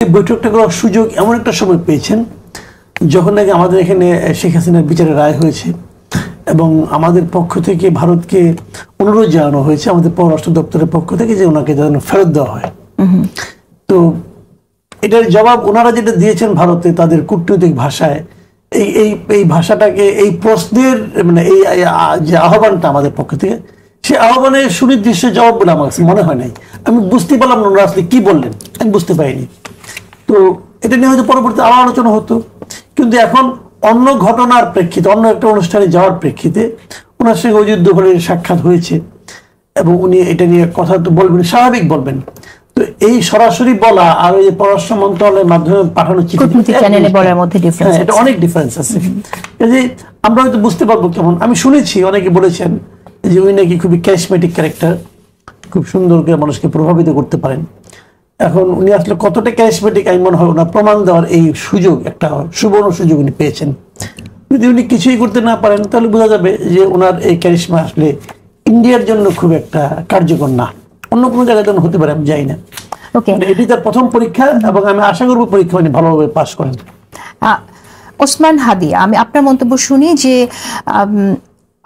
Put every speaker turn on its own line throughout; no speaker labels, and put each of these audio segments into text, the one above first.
বৈঠকটা করার সুযোগ এমন একটা সময় পেয়েছেন যখন নাকি আমাদের এখানে শেখ হাসিনার বিচারের রায় হয়েছে এবং আমাদের পক্ষ থেকে ভারতকে অনুরোধ জানানো হয়েছে আমাদের পররাষ্ট্র দপ্তরের পক্ষ থেকে যে ওনাকে যেন ফেরত দেওয়া হয়। তো এটার জবাব ওনারা যেটা দিয়েছেন ভারতে তাদের কূটনৈতিক ভাষায়, এই ভাষাটাকে এই প্রশ্নের মানে এই যে আহ্বানটা আমাদের পক্ষ থেকে, সে আহ্বানের সুনির্দিষ্ট জবাব বলে আমার কাছে মনে হয় নাই। আমি বুঝতে পারলাম না ওনারা আসলে কি বললেন, আমি বুঝতে পারিনি। তো এটা নিয়ে হয়তো পরবর্তী আরো আলোচনা হতো, কিন্তু এখন অন্য ঘটনার প্রেক্ষিতে, অন্য একটা অনুষ্ঠানে যাওয়ার প্রেক্ষিতে ওনার সঙ্গে ওই যুদ্ধঘরের সাক্ষাৎ হয়েছে এবং উনি এটা নিয়ে কথা তো বলবেন, স্বাভাবিক বলবেন। তো এই সরাসরি বলা আর ওই যে পররাষ্ট্র মন্ত্রণালয়ের মাধ্যমে পাঠানো চিঠি
চ্যানেলে বলার মধ্যে ডিফারেন্স আছে,
এটা অনেক ডিফারেন্স আছে। যে আমরা হয়তো বুঝতে পারবো কেমন। আমি শুনেছি অনেকে বলেছেন যে উনি নাকি খুবই ক্যারিজমেটিক ক্যারেক্টার, খুব সুন্দর করে মানুষকে প্রভাবিত করতে পারেন। এখন উনি আসলে কতটা ক্যারিজমেটিক আমি মনে হয় ওনার প্রমাণ দেওয়ার এই সুযোগ, একটা সুবর্ণ সুযোগ উনি পেয়েছেন। যদি উনি কিছুই করতে না পারেন তাহলে বোঝা যাবে যে ওনার এই ক্যারিশমা আসলে ইন্ডিয়ার জন্য খুব একটা কার্যকর না, অন্য কোনো জায়গায় জন্য হতে পারে, আমি যাই না। এটি তার প্রথম পরীক্ষা এবং আমি আশা করবো পরীক্ষা উনি ভালোভাবে পাস করেন।
ওসমান হাদি, আমি আপনার মন্তব্য শুনি যে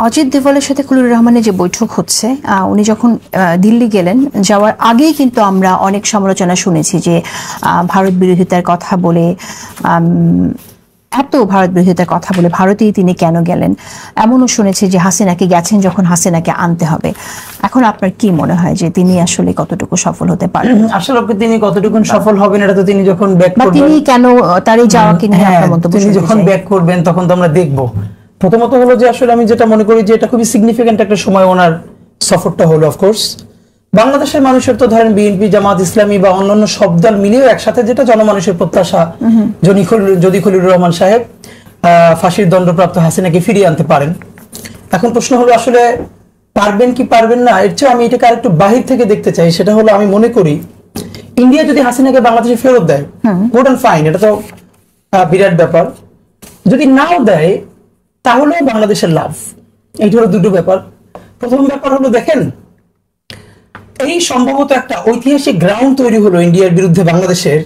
অজিত দোভালের সাথে খলিলুর রহমানের যে বৈঠক হচ্ছে, উনি যখন দিল্লি গেলেন, যাওয়ার আগেই কিন্তু আমরা অনেক সমালোচনা শুনেছি যে ভারত বিরোধিতার কথা বলে, এত ভারত বিরোধিতার কথা বলে ভারতেই তিনি কেন গেলেন, এমনও শুনেছি যে হাসিনাকে গেছেন যখন হাসিনাকে আনতে হবে। এখন আপনার কি মনে হয় যে তিনি আসলে কতটুকু সফল হতে পারেন?
আসলে তিনি কতটুকু সফল হবেন এটা তো তিনি যখন ব্যাক করবেন,
তিনি কেন তারই যাওয়াকে নিয়ে আপনার মন্তব্য,
তিনি যখন ব্যাক করবেন তখন তো আমরা দেখব। প্রথমত হলো যে আসলে আমি যেটা মনে করি যে এটা খুবই সিগনিফিকেন্ট একটা সময় ওনার সফরটা হলো। অফকোর্স বাংলাদেশের মানুষের তো ধরেন বিএনপি, জামাত ইসলামী বা অন্যান্য সব দল মিলিয়েও একসাথে যেটা জনমানুষের প্রত্যাশা, যদি খলিলুর রহমান সাহেব ফাঁসির দণ্ডপ্রাপ্ত হাসিনাকে ফিরিয়ে আনতে পারেন। এখন প্রশ্ন হলো আসলে পারবেন কি পারবেন না, এর চেয়ে আমি এটাকে আরেকটু বাহির থেকে দেখতে চাই। সেটা হলো আমি মনে করি ইন্ডিয়া যদি হাসিনাকে বাংলাদেশে ফেরত দেয়, গুড অ্যান্ড ফাইন, এটা তো বিরাট ব্যাপার। যদি নাও দেয় তাহলে বাংলাদেশের লাভ। এইটা হলো দুটো ব্যাপার। প্রথম ব্যাপার হলো দেখেন, এই সম্ভবত একটা ঐতিহাসিক গ্রাউন্ড তৈরি হলো ইন্ডিয়ার বিরুদ্ধে বাংলাদেশের।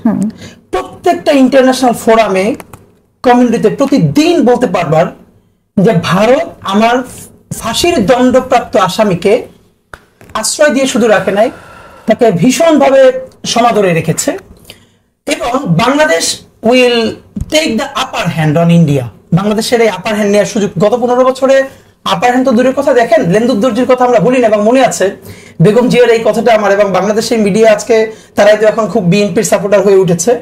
প্রত্যেকটা ইন্টারন্যাশনাল ফোরামে, কমিউনিটিতে প্রতিদিন বলতে পারবার যে ভারত আমার ফাঁসির দণ্ডপ্রাপ্ত আসামিকে আশ্রয় দিয়ে শুধু রাখে নাই, তাকে ভীষণভাবে সমাদরে রেখেছে এবং Bangladesh will take the upper hand on India. বাংলাদেশের এই আপার হ্যান্ড নেওয়ার সুযোগ, গত 15 বছরে আপার হ্যান্ড তো দূরের কথা, দেখেন লেন্দুদ্দর্জির কথা আমরা বলি না, এবং মনে আছে বেগম জিয়ার এই কথাটা আমার, এবং বাংলাদেশের মিডিয়া আজকে তারাই তো এখন খুব বিএনপির সাপোর্টার হয়ে উঠেছে।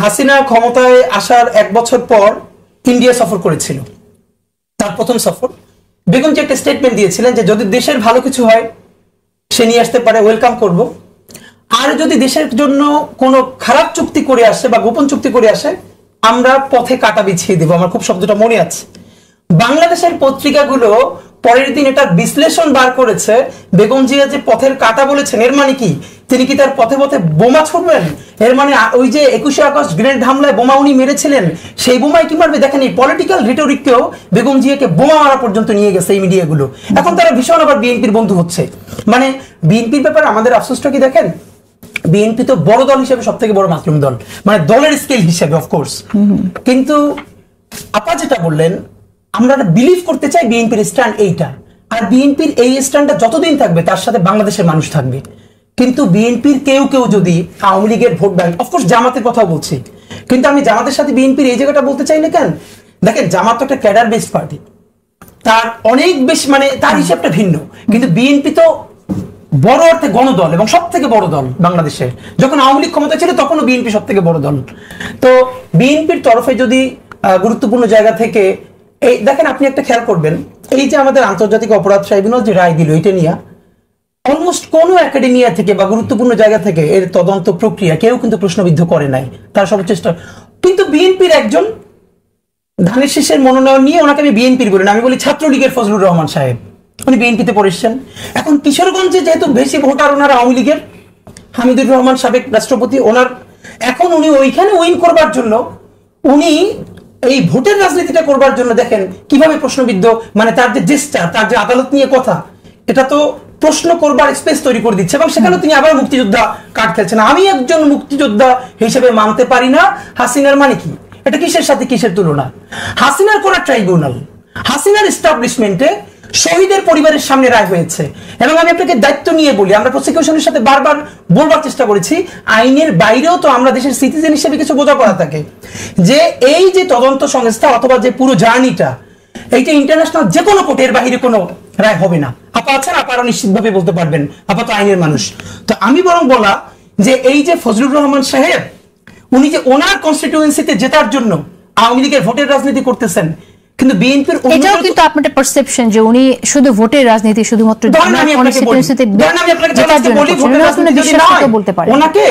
হাসিনা ক্ষমতায় আসার 1 বছর পর ইন্ডিয়া সফর করেছিল, তার প্রথম সফর। বেগম জি একটা স্টেটমেন্ট দিয়েছিলেন যে যদি দেশের ভালো কিছু হয় সে নিয়ে আসতে পারে, ওয়েলকাম করব, আর যদি দেশের জন্য কোনো খারাপ চুক্তি করে আসে বা গোপন চুক্তি করে আসে আমরা পথে কাটা বিছিয়ে দেবো। আমার খুব শব্দটা মনে আছে। বাংলাদেশের পত্রিকাগুলো পরের দিন এটার বিশ্লেষণ বার করেছে, বেগম জিয়া যে পথের কাটা বলেছেন এর মানে কি, তিনি কি তার পথে পথে বোমা ছুড়বেন? এর মানে ওই যে 21শে আগস্ট গ্রেনেড হামলায় বোমা উনি মেরেছিলেন, সেই বোমায় কি মারবে? দেখেন এই পলিটিক্যাল রিটোরিককেও বেগম জিয়াকে বোমা মারা পর্যন্ত নিয়ে গেছে এই মিডিয়াগুলো। এখন তারা ভীষণ আবার বিএনপির বন্ধু হচ্ছে। মানে বিএনপির ব্যাপারে আমাদের আফসোসটা কি দেখেন, বিএনপি তো বড় দল হিসেবে সব থেকে বড় মাতলুম দল, মানে দলের স্কেল হিসেবে অফকোর্স। কিন্তু আপা যেটা বললেন, আমরা বিলিভ করতে চাই বিএনপির স্ট্যান্ড এইটা, আর বিএনপির এই স্ট্যান্ডটা যতদিন থাকবে তার সাথে বাংলাদেশের মানুষ থাকবে। কিন্তু বিএনপির কেউ কেউ যদি আওয়ামী লীগের ভোট ব্যাংক, অফকোর্স জামাতের কথাও বলছি, কিন্তু আমি জামাতের সাথে বিএনপির এই জায়গাটা বলতে চাই না কেন, দেখেন জামাত তো একটা ক্যাডার বেসড পার্টি, তার অনেক বেশি মানে তার হিসাবটা ভিন্ন। কিন্তু বিএনপি তো বড় অর্থে গণদল এবং সব থেকে বড় দল বাংলাদেশের। যখন আওয়ামী লীগ ক্ষমতা ছিল তখনও বিএনপি সব থেকে বড় দল। তো বিএনপির তরফে যদি গুরুত্বপূর্ণ জায়গা থেকে এই দেখেন, আপনি একটা খেয়াল করবেন, এই যে আমাদের আন্তর্জাতিক অপরাধ ট্রাইব্যুনাল যে রায় দিল, এটা নিয়ে অলমোস্ট কোনো একাডেমিয়া থেকে বা গুরুত্বপূর্ণ জায়গা থেকে এর তদন্ত প্রক্রিয়া কেউ কিন্তু প্রশ্নবিদ্ধ করে নাই, তার সর্বচেষ্টা। কিন্তু বিএনপির একজন ধানের শীষের মনোনয়ন নিয়ে, ওনাকে আমি বিএনপির বলি না, আমি বলি ছাত্রলীগের ফজলুর রহমান সাহেব, উনি বিএনপিতে পড়েছেন। এখন কিশোরগঞ্জে যেহেতু বেশি ভোটার ওনার আওয়ামী লীগের, হামিদুর রহমান সাবেক রাষ্ট্রপতি ওনার, এখন উনি ওইখানে উইন করবার জন্য, উনি এই ভোটের রাজনীতিটা করবার জন্য দেখেন কিভাবে প্রশ্নবিদ্ধ, মানে তার যে জেস্টার, তার যে আদালত নিয়ে কথা, এটা তো প্রশ্ন করবার স্পেস তৈরি করে দিচ্ছে, এবং সেখানে তিনি আবার মুক্তিযোদ্ধা কার্ড খেলছেন। আমি একজন মুক্তিযোদ্ধা হিসেবে মানতে পারি না হাসিনার মানে কি, এটা কিসের সাথে কিসের তুলনা? হাসিনার কোন ট্রাইব্যুনাল, হাসিনার এস্টাবলিশমেন্টে শহীদের পরিবারের সামনে রায় হয়েছে। এবং আমি আপনাকে দায়িত্ব নিয়ে বলি, আমরা প্রসিকিউশনের সাথে বারবার বলবার চেষ্টা করেছি, আইনের বাইরেও তো আমরা দেশের সিটিজেন হিসেবে কিছু বোঝাপড়া থাকে, যে এই যে তদন্ত সংস্থা অথবা যে পুরো জার্নিটা, এইটা ইন্টারন্যাশনাল যে কোনো কোর্টের বাইরে কোনো রায় হবে না। আপা আছেন, আপারা নিশ্চিতভাবে বলতে পারবেন, আপা তো আইনের মানুষ। তো আমি বরং বলা যে এই যে ফজলুর রহমান সাহেব, উনি যে ওনার কনস্টিটিউয়েন্সিতে জেতার জন্য আওয়ামী লীগের ভোটের রাজনীতি করতেছেন, কিন্তু বিএনপির
এটাও কিন্তু আপনাদের পারসেপশন যে উনি শুধু ভোটের রাজনীতি শুধুমাত্র
ওনাকে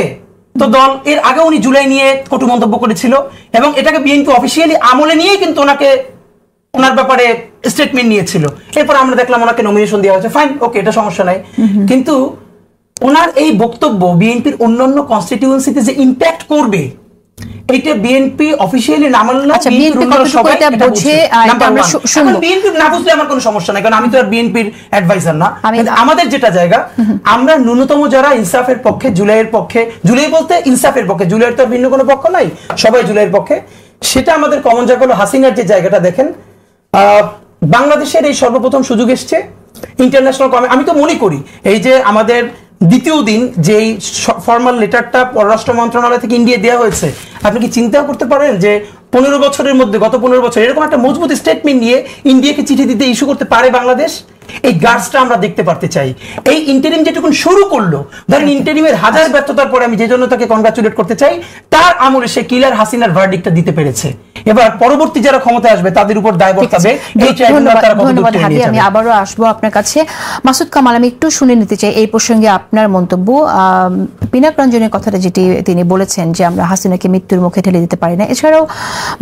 তো দল এর আগে উনি জুলাই নিয়ে কটু মন্তব্য করেছিল, এবং এটাকে বিএনপি অফিসিয়ালি আমলে নিয়ে কিন্তু ওনাকে ওনার ব্যাপারে স্টেটমেন্ট নিয়েছিল। এরপর আমরা দেখলাম ওনাকে নমিনেশন দেওয়া হয়েছে, ফাইন, ওকে, এটা সমস্যা নাই। কিন্তু ওনার এই বক্তব্য বিএনপির অন্যান্য কনস্টিটিউয়েন্সিতে যে ইম্প্যাক্ট করবে, এইটা বিএনপি অফিসিয়ালি না মানলে বিএনপি না বুঝলে আমার কোনো সমস্যা নাই, কারণ আমি তো আর বিএনপির অ্যাডভাইজার না। আমাদের যেটা জায়গা, আমরা ন্যূনতম যারা ইনসাফের পক্ষে, জুলাইয়ের পক্ষে, জুলাই বলতে ইনসাফের পক্ষে, জুলাইয়ের তো ভিন্ন কোনো পক্ষ নাই, সবাই জুলাইয়ের পক্ষে, সেটা আমাদের কমন জায়গা হলো হাসিনার যে জায়গাটা। দেখেন, বাংলাদেশের এই সর্বপ্রথম সুযোগ এসছে ইন্টারন্যাশনাল আমি তো মনে করি এই যে আমাদের দ্বিতীয় দিন যেই ফর্মাল লেটারটা পররাষ্ট্র মন্ত্রণালয় থেকে ইন্ডিয়া দেওয়া হয়েছে, আপনি কি চিন্তা করতে পারেন যে 15 বছরের মধ্যে, গত 15 বছর এরকম একটা মজবুত স্টেটমেন্ট নিয়ে ইন্ডিয়াকে চিঠি দিতে ইস্যু করতে পারে বাংলাদেশ? এই গার্ডসটা আমরা দেখতে পারতে চাই। এই ইন্টারিম যেটুকুন শুরু করলো, ধরেন ইন্টারিমের হাজার ব্যর্থতার পরে আমি যে জন্য তাকে কনগ্রাচুলেট করতে চাই, তার আমলে সে কিলার হাসিনার ভার্ডিক্টটা দিতে পেরেছে। এবার পরবর্তী যারা ক্ষমতায় আসবে তাদের উপর দায় বর্তাবে।
ধন্যবাদ হাদি, আমি আবারও আসবো আপনার কাছে। মাসুদ কামাল, আমি একটু শুনে নিতে চাই এই প্রসঙ্গে আপনার মন্তব্য। পিনাক রঞ্জনের কথাটা যেটি তিনি বলেছেন যে আমরা হাসিনাকে মৃত্যুর মুখে ঠেলে দিতে পারি না, এছাড়াও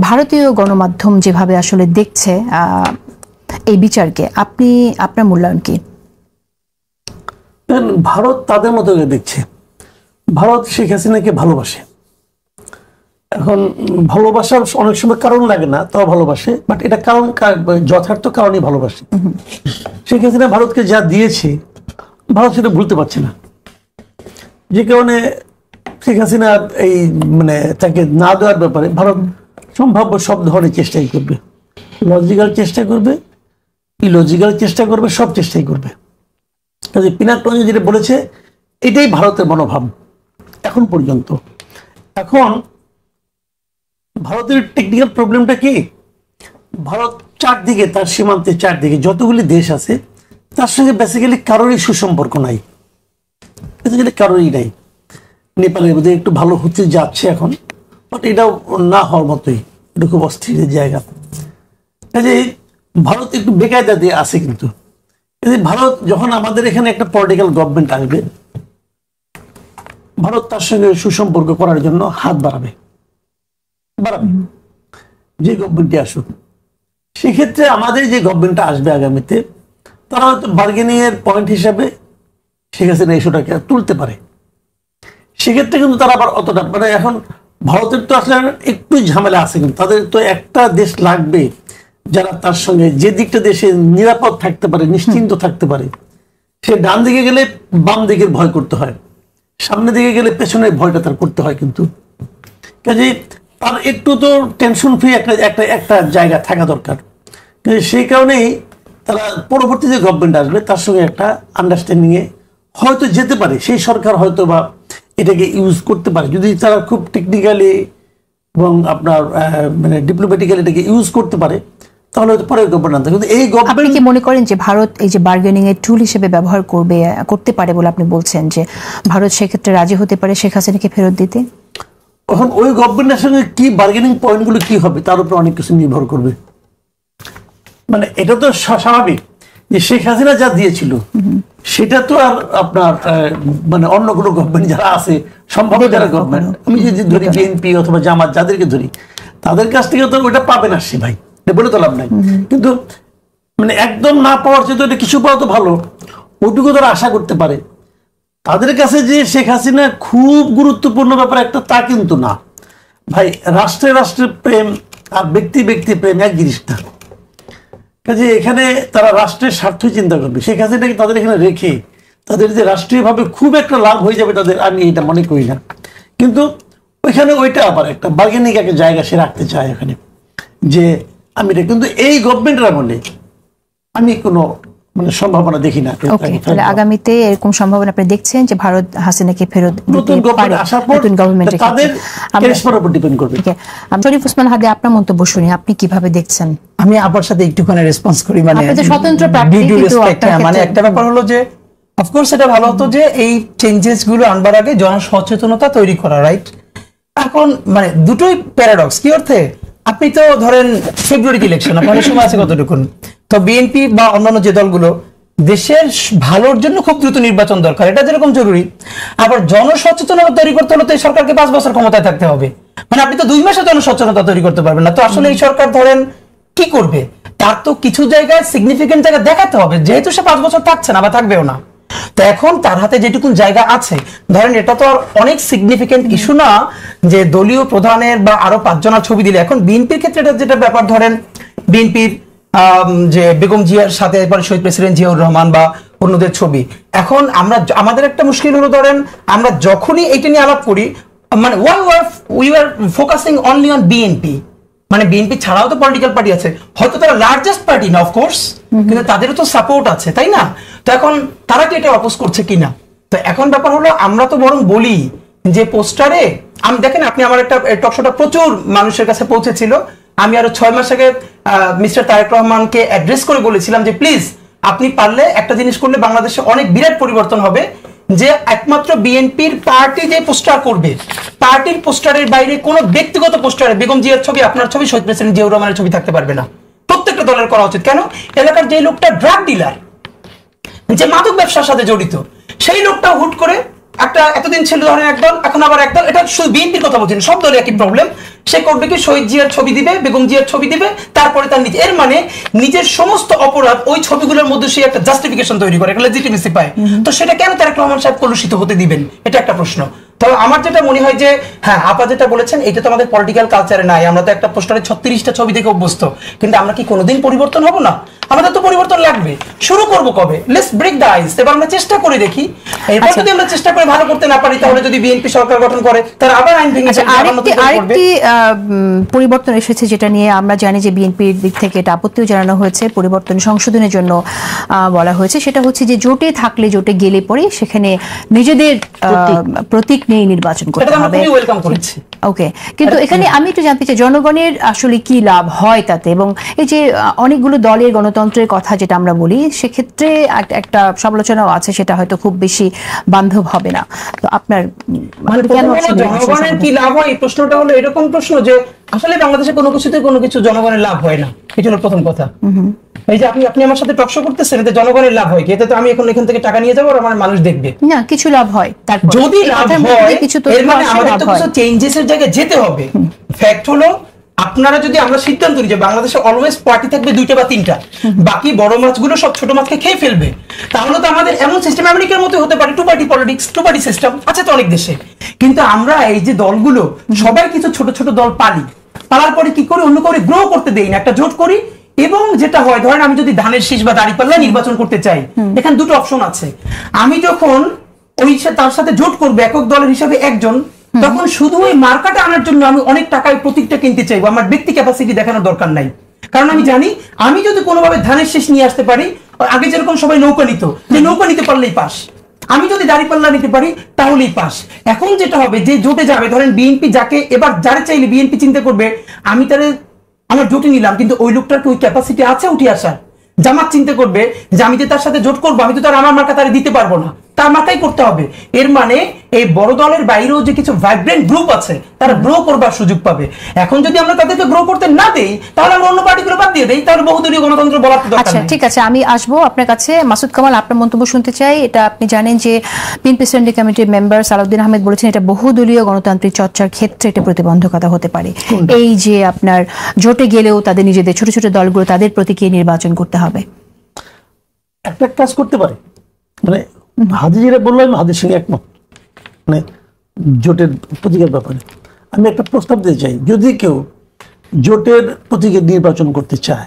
ভারতীয় গণমাধ্যম যেভাবে আসলে দেখছে এই বিচারকে, আপনি আপনার মূল্যায়ন কি?
ভারত তাদের মতো দেখছে। ভারত শেখ হাসিনাকে ভালোবাসে। এখন ভালোবাসার অনেক সময় কারণ লাগে না, তাও ভালোবাসে, বাট এটা কারণ যথার্থ কারণই ভালোবাসে। শেখ হাসিনা ভারতকে যা দিয়েছে, ভারত সেটা ভুলতে পারছে না, যে কারণে শেখ হাসিনা এই মানে তাকে না দেওয়ার ব্যাপারে ভারত সম্ভাব্য সব ধরনের চেষ্টাই করবে। লজিক্যাল চেষ্টা করবে, ইলজিক্যাল চেষ্টা করবে, সব চেষ্টাই করবে। কাজে পিনাক রঞ্জন যেটা বলেছে, এটাই ভারতের মনোভাব এখন পর্যন্ত। এখন ভারতের টেকনিক্যাল প্রবলেমটা কি, ভারত চারদিকে, তার সীমান্তের চারদিকে যতগুলি দেশ আছে, তার সঙ্গে বেসিক্যালি কারোরই সুসম্পর্ক নাই, বেসিক্যালি কারোরই নাই। নেপালের মধ্যে একটু ভালো হতে যাচ্ছে এখন, বাট এটাও না হওয়ার মতোই, এটা খুব অস্থির জায়গা। কাজে ভারত একটু বেকায়দা দিয়ে আছে। কিন্তু ভারত যখন আমাদের এখানে একটা পলিটিক্যাল গভর্নমেন্ট আসবে, ভারত তার সঙ্গে সুসম্পর্ক করার জন্য হাত বাড়াবে, যে গভর্নমেন্টটি আসুক। সেক্ষেত্রে আমাদের যে গভর্নমেন্টটা আসবে আগামীতে, তারা হয়তো বার্গেনিং এর পয়েন্ট হিসাবে শেখ হাসিনা ইস্যুটাকে তুলতে পারে। সেক্ষেত্রে কিন্তু তারা আবার অতটা মানে, এখন ভারতের তো আসলে একটু ঝামেলা আছে, কিন্তু তাদের তো একটা দেশ লাগবে যারা তার সঙ্গে যে দিকটা দেশে নিরাপদ থাকতে পারে, নিশ্চিন্ত থাকতে পারে। সে ডান দিকে গেলে বাম দিকের ভয় করতে হয়, সামনের দিকে গেলে পেছনের ভয়টা তার করতে হয়। কিন্তু কাজে তার একটু তো টেনশন ফ্রি একটা জায়গা থাকা দরকার। সেই কারণেই তারা পরবর্তী যে গভর্নমেন্ট আসবে তার সঙ্গে একটা আন্ডারস্ট্যান্ডিং এ হয়তো যেতে পারে। সেই সরকার হয়তো বা এটাকে ইউজ করতে পারে, যদি তারা খুব টেকনিক্যালি এবং আপনার মানে ডিপ্লোম্যাটিক্যালি এটাকে ইউজ করতে পারে, তাহলে হয়তো পরের গভর্নমেন্ট আনতে। কিন্তু এই
আপনি কি মনে করেন যে ভারত এই যে বার্গেনিং এর টুল হিসেবে ব্যবহার করতে পারে বলে আপনি বলছেন, যে ভারত সেক্ষেত্রে রাজি হতে পারে শেখ হাসিনাকে ফেরত দিতে?
এখন ওই গভর্নমেন্টের সঙ্গে কি বার্গেনিং পয়েন্টগুলো কি হবে তার উপর অনেক কিছু নির্ভর করবে। মানে এটা তো স্বাভাবিক যে শেখ হাসিনা যা দিয়েছিল সেটা তো আর আপনার মানে অন্য কোনো গভর্নমেন্ট যারা আছে, সম্ভাব্য যারা গভর্নমেন্ট, আমি যদি ধরি বিএনপি অথবা জামাত, যাদেরকে ধরি, তাদের কাছ থেকে তো ওটা পাবে না সে, ভাই বলে তো লাভ নাই। কিন্তু মানে একদম না পাওয়ার চেয়ে তো এটা কিছু পাওয়া তো ভালো, ওটুকু তারা আশা করতে পারে। তাদের কাছে যে শেখ হাসিনা খুব গুরুত্বপূর্ণ ব্যাপার একটা, তা কিন্তু না ভাই। রাষ্ট্রের প্রেম আর ব্যক্তি প্রেম এক জিনিস না। কাজে এখানে তারা রাষ্ট্রের স্বার্থ চিন্তা করবে। শেখ হাসিনাকে তাদের এখানে রেখে তাদের যে রাষ্ট্রীয়ভাবে খুব একটা লাভ হয়ে যাবে তাদের, আমি এটা মনে করি না। কিন্তু ওইখানে ওইটা আবার একটা বার্গেনিং একটা জায়গা সে রাখতে চায় ওখানে, যে আমি এটা, কিন্তু এই গভর্নমেন্টের আমলে আমি কোনো মানে সম্ভাবনা দেখি না।
ওকে, তাহলে আগামীতে এরকম সম্ভাবনা আপনি দেখছেন যে ভারত হাসিনাকে ফেরত
নতুন
দিতে পারে
গভর্নমেন্ট আসার পর
নতুন গভর্নমেন্টের
তাদের ক্যারিশমার উপর ডিপেন্ড করবে।
শরীফ ওসমান হাদি, আপনার মন্তব্য শুনি, আপনি কিভাবে দেখছেন?
আমি আপনার সাথে একটুখানি রেসপন্স করি। মানে
আপনি তো স্বতন্ত্র প্রার্থী,
due
কিন্তু
respect,
আপনার
মানে
ক্ষেত্রে-
একটা ব্যাপার হলো যে অফকোর্স এটা ভালো হতো যে এই চেঞ্জেস গুলো আনবার আগে জনসচেতনতা তৈরি করা, রাইট? এখন মানে দুটোই প্যারাডক্স। কি অর্থে? আপনি তো ধরেন ফেব্রুয়ারিতে ইলেকশন, আপনার সময় আছে কতটুকুন? তো বিএনপি বা অন্যান্য যে দলগুলো দেশের ভালোর জন্য খুব দ্রুত নির্বাচন দরকার, এটা যেরকম জরুরি, আবার জনসচেতনতা তৈরি করতে হলে তো এই সরকারকে 5 বছর ক্ষমতায় থাকতে হবে। মানে আপনি তো 2 মাসে জনসচেতনতা তৈরি করতে পারবেন না। তো আসলে এই সরকার ধরেন কি করবে? তার তো কিছু জায়গায় সিগনিফিকেন্ট জায়গা দেখাতে হবে, যেহেতু সে 5 বছর থাকছে না বা থাকবেও না। তো এখন তার হাতে যেটুকুন জায়গা আছে, ধরেন এটা তো আর অনেক সিগনিফিকেন্ট ইস্যু না যে দলীয় প্রধানের বা আরো 5 জনের ছবি দিলে। এখন বিএনপির ক্ষেত্রে এটা যেটা ব্যাপার, ধরেন বিএনপির যে বেগম জিয়ার সাথে এবার শহীদ প্রেসিডেন্ট জিয়াউর রহমান বা অন্যদের ছবি। এখন আমরা আমাদের একটা মুশকিল হলো, ধরেন আমরা যখনই এটা নিয়ে আলাপ করি, মানে we are focusing only on BNP. মানে বিএনপি ছাড়াও তো পলিটিক্যাল পার্টি আছে, হয়তো তারা লার্জেস্ট পার্টি না অফকোর্স, কিন্তু তাদেরও তো সাপোর্ট আছে, তাই না? তো এখন তারা কি এটা অপোজ করছে কিনা? তো এখন ব্যাপার হলো আমরা তো বরং বলি যে পোস্টারে, আমি দেখেন আপনি আমার একটা টক শোটা প্রচুর মানুষের কাছে পৌঁছেছিল। আমি আরো 6 মাস আগে মিস্টার তারেক রহমানকে অ্যাড্রেস করে বলেছিলাম যে প্লিজ আপনি পারলে একটা জিনিস করলে বাংলাদেশে অনেক বিরাট পরিবর্তন হবে, যে একমাত্র বিএনপির পার্টি যে পোস্টার করবে, পার্টির পোস্টারের বাইরে কোনো ব্যক্তিগত পোস্টারে বেগম জিয়ার ছবি, আপনার ছবি, শহীদ প্রেসিডেন্ট জিয়াউর রহমানের ছবি থাকতে পারবে না। প্রত্যেকটা দলের করা উচিত। কেন? এলাকার যে লোকটা ড্রাগ ডিলার, যে মাদক ব্যবসার সাথে জড়িত, সেই লোকটা হুট করে একটা এতদিন ছিল ধরেন একদল, এখন আবার একদল, এটা শুধু বিএনপির কথা বলছেন, সব দলে একই প্রবলেম। সে করবে কি, শহীদ জিয়ার ছবি দিবে, বেগম জিয়ার ছবি দিবে, তারপরে তার নিজে, এর মানে নিজের সমস্ত অপরাধ ওই ছবিগুলোর মধ্যে সে একটা জাস্টিফিকেশন তৈরি করে, একটা লেজিটিমেসি পায়। তো সেটা কেন তারেক রহমান সাহেব কলুষিত হতে দিবেন? এটা একটা প্রশ্ন। তবে আমার যেটা মনে হয় যে হ্যাঁ, আপা যেটা বলেছেন এটা তো আমাদের পলিটিক্যাল কালচারে নাই। আমরা তো একটা পোস্টারে 36টা ছবি দেখে অভ্যস্ত, কিন্তু আমরা কি কোনোদিন পরিবর্তন হব না? আমাদের তো পরিবর্তন লাগবে। শুরু করব কবে? লেটস ব্রেক দ্য আইস। এবার আমরা চেষ্টা করে দেখি। এরপর যদি আমরা চেষ্টা করে ভালো করতে না পারি, তাহলে যদি বিএনপি সরকার গঠন করে, তারা আবার আইন ভেঙে ফেলবে, আবার নতুন করে করবে।
আরেকটি পরিবর্তন এসেছে, যেটা নিয়ে আমরা জানি যে বিএনপির দিক থেকে এটা আপত্তিও জানানো হয়েছে, পরিবর্তন সংশোধনের জন্য বলা হয়েছে। সেটা হচ্ছে যে জোটে থাকলে, জোটে গেলে পরে সেখানে নিজেদের প্রতীক নিয়ে নির্বাচন করতে হবে।
ওয়েলকাম করেছি।
ওকে, কিন্তু এখানে আমি একটু জানতে চাই জনগণের আসলে কি লাভ হয় তাতে, এবং এই যে অনেকগুলো দলের গণতন্ত্রের কথা যেটা আমরা বলি, সেক্ষেত্রে একটা সমালোচনাও আছে, সেটা হয়তো খুব বেশি বান্ধব হবে না। তো আপনার
মানে জনগণের কি লাভ হয়, এই প্রশ্নটা হলো এরকম প্রশ্ন যে আসলে বাংলাদেশে কোনো কিছুতে কোনো কিছু জনগণের লাভ হয় না। এটা হলো প্রথম কথা। এই যে আপনি আমার সাথে টকশো করতেছেন, এতে জনগণের লাভ হয় কি? এতে তো আমি এখন এখান থেকে টাকা নিয়ে যাবো আর আমার মানুষ দেখবে
না, কিছু লাভ হয়। তারপর
যদি লাভ হয়, এর মানে আমাদের তো কিছু চেঞ্জেস এর জায়গায় যেতে হবে। ফ্যাক্ট হলো, আপনারা যদি আমরা সিদ্ধান্ত নিই যে বাংলাদেশে অলওয়েজ পার্টি থাকবে 2টা বা 3টা, বাকি বড় মাছগুলো সব ছোট মাছকে খেয়ে ফেলবে, তাহলে তো আমাদের এমন সিস্টেম আমেরিকার মতো হতে পারে, 2 পার্টি পলিটিক্স, 2 পার্টি সিস্টেম আছে তো অনেক দেশে। কিন্তু আমরা এই যে দলগুলো সবাই কিছু ছোট ছোট দল পালার পরে কি করে অন্য করে গ্রো করতে দেই না, একটা জোট করি। এবং যেটা হয়, ধরেন আমি যদি ধানের শীষ বা দাঁড়িপাল্লা নির্বাচন করতে চাই, এখানে 2টো অপশন আছে। আমি যখন তার সাথে জোট করবো একক দলের হিসাবে একজন, তখন শুধু ওই মার্কাটা আনার জন্য আমি অনেক টাকায় প্রতীকটা কিনতে চাইবো, আমার ব্যক্তি ক্যাপাসিটি দেখানোর দরকার নাই। কারণ আমি জানি আমি যদি কোনোভাবে ধানের শীষ নিয়ে আসতে পারি, আগে যেরকম সবাই নৌকা নিত, যে নৌকা নিতে পারলেই পাস, আমি যদি দাঁড়িপাল্লা নিতে পারি তাহলেই পাস। এখন যেটা হবে, যে জোটে যাবে, ধরেন বিএনপি যাকে এবার যারে চাইলে বিএনপি চিন্তা করবে আমি তারে আমার জোটে নিলাম, কিন্তু ওই লোকটার কি ওই ক্যাপাসিটি আছে উঠে আসার? জামাত চিন্তা করবে যে আমি যে তার সাথে জোট করবো, আমি তো তার আমার মার্কা তারে দিতে পারবো না, তার মার্কাই করতে হবে। এর মানে এই বড় দলের বাইরেও যে কিছু ভাইব্রেন্ট গ্রুপ আছে, তারা গ্রো করবার সুযোগ পাবে। এখন যদি আমরা তাদেরকে গ্রো করতে না দেই, তাহলে আমরা অন্য পার্টিগুলো বাদ দিয়ে দেই, তাহলে বহুদলীয় গণতন্ত্র বলার দরকার
আচ্ছা,
নেই।
ঠিক আছে, আমি আসবো আপনার কাছে। মাসুদ কামাল, আপনার মন্তব্য শুনতে চাই। এটা আপনি জানেন যে বিএনপি স্ট্যান্ডিং কমিটির মেম্বার সালাউদ্দিন আহমেদ বলেছেন এটা বহুদলীয় গণতান্ত্রিক চর্চার ক্ষেত্রে এটা প্রতিবন্ধকতা হতে পারে। এই যে আপনার জোটে গেলেও তাদের নিজেদের ছোট ছোট দলগুলো তাদের প্রতীকে নির্বাচন করতে হবে।
একটা কাজ করতে পারে, মানে হাদি যেটা বললো, আমি হাদির সঙ্গে একমত, মানে জোটের প্রতীকের ব্যাপারে আমি একটা প্রস্তাব দিতে চাই। যদি কেউ জোটের প্রতীকের নির্বাচন করতে চায়,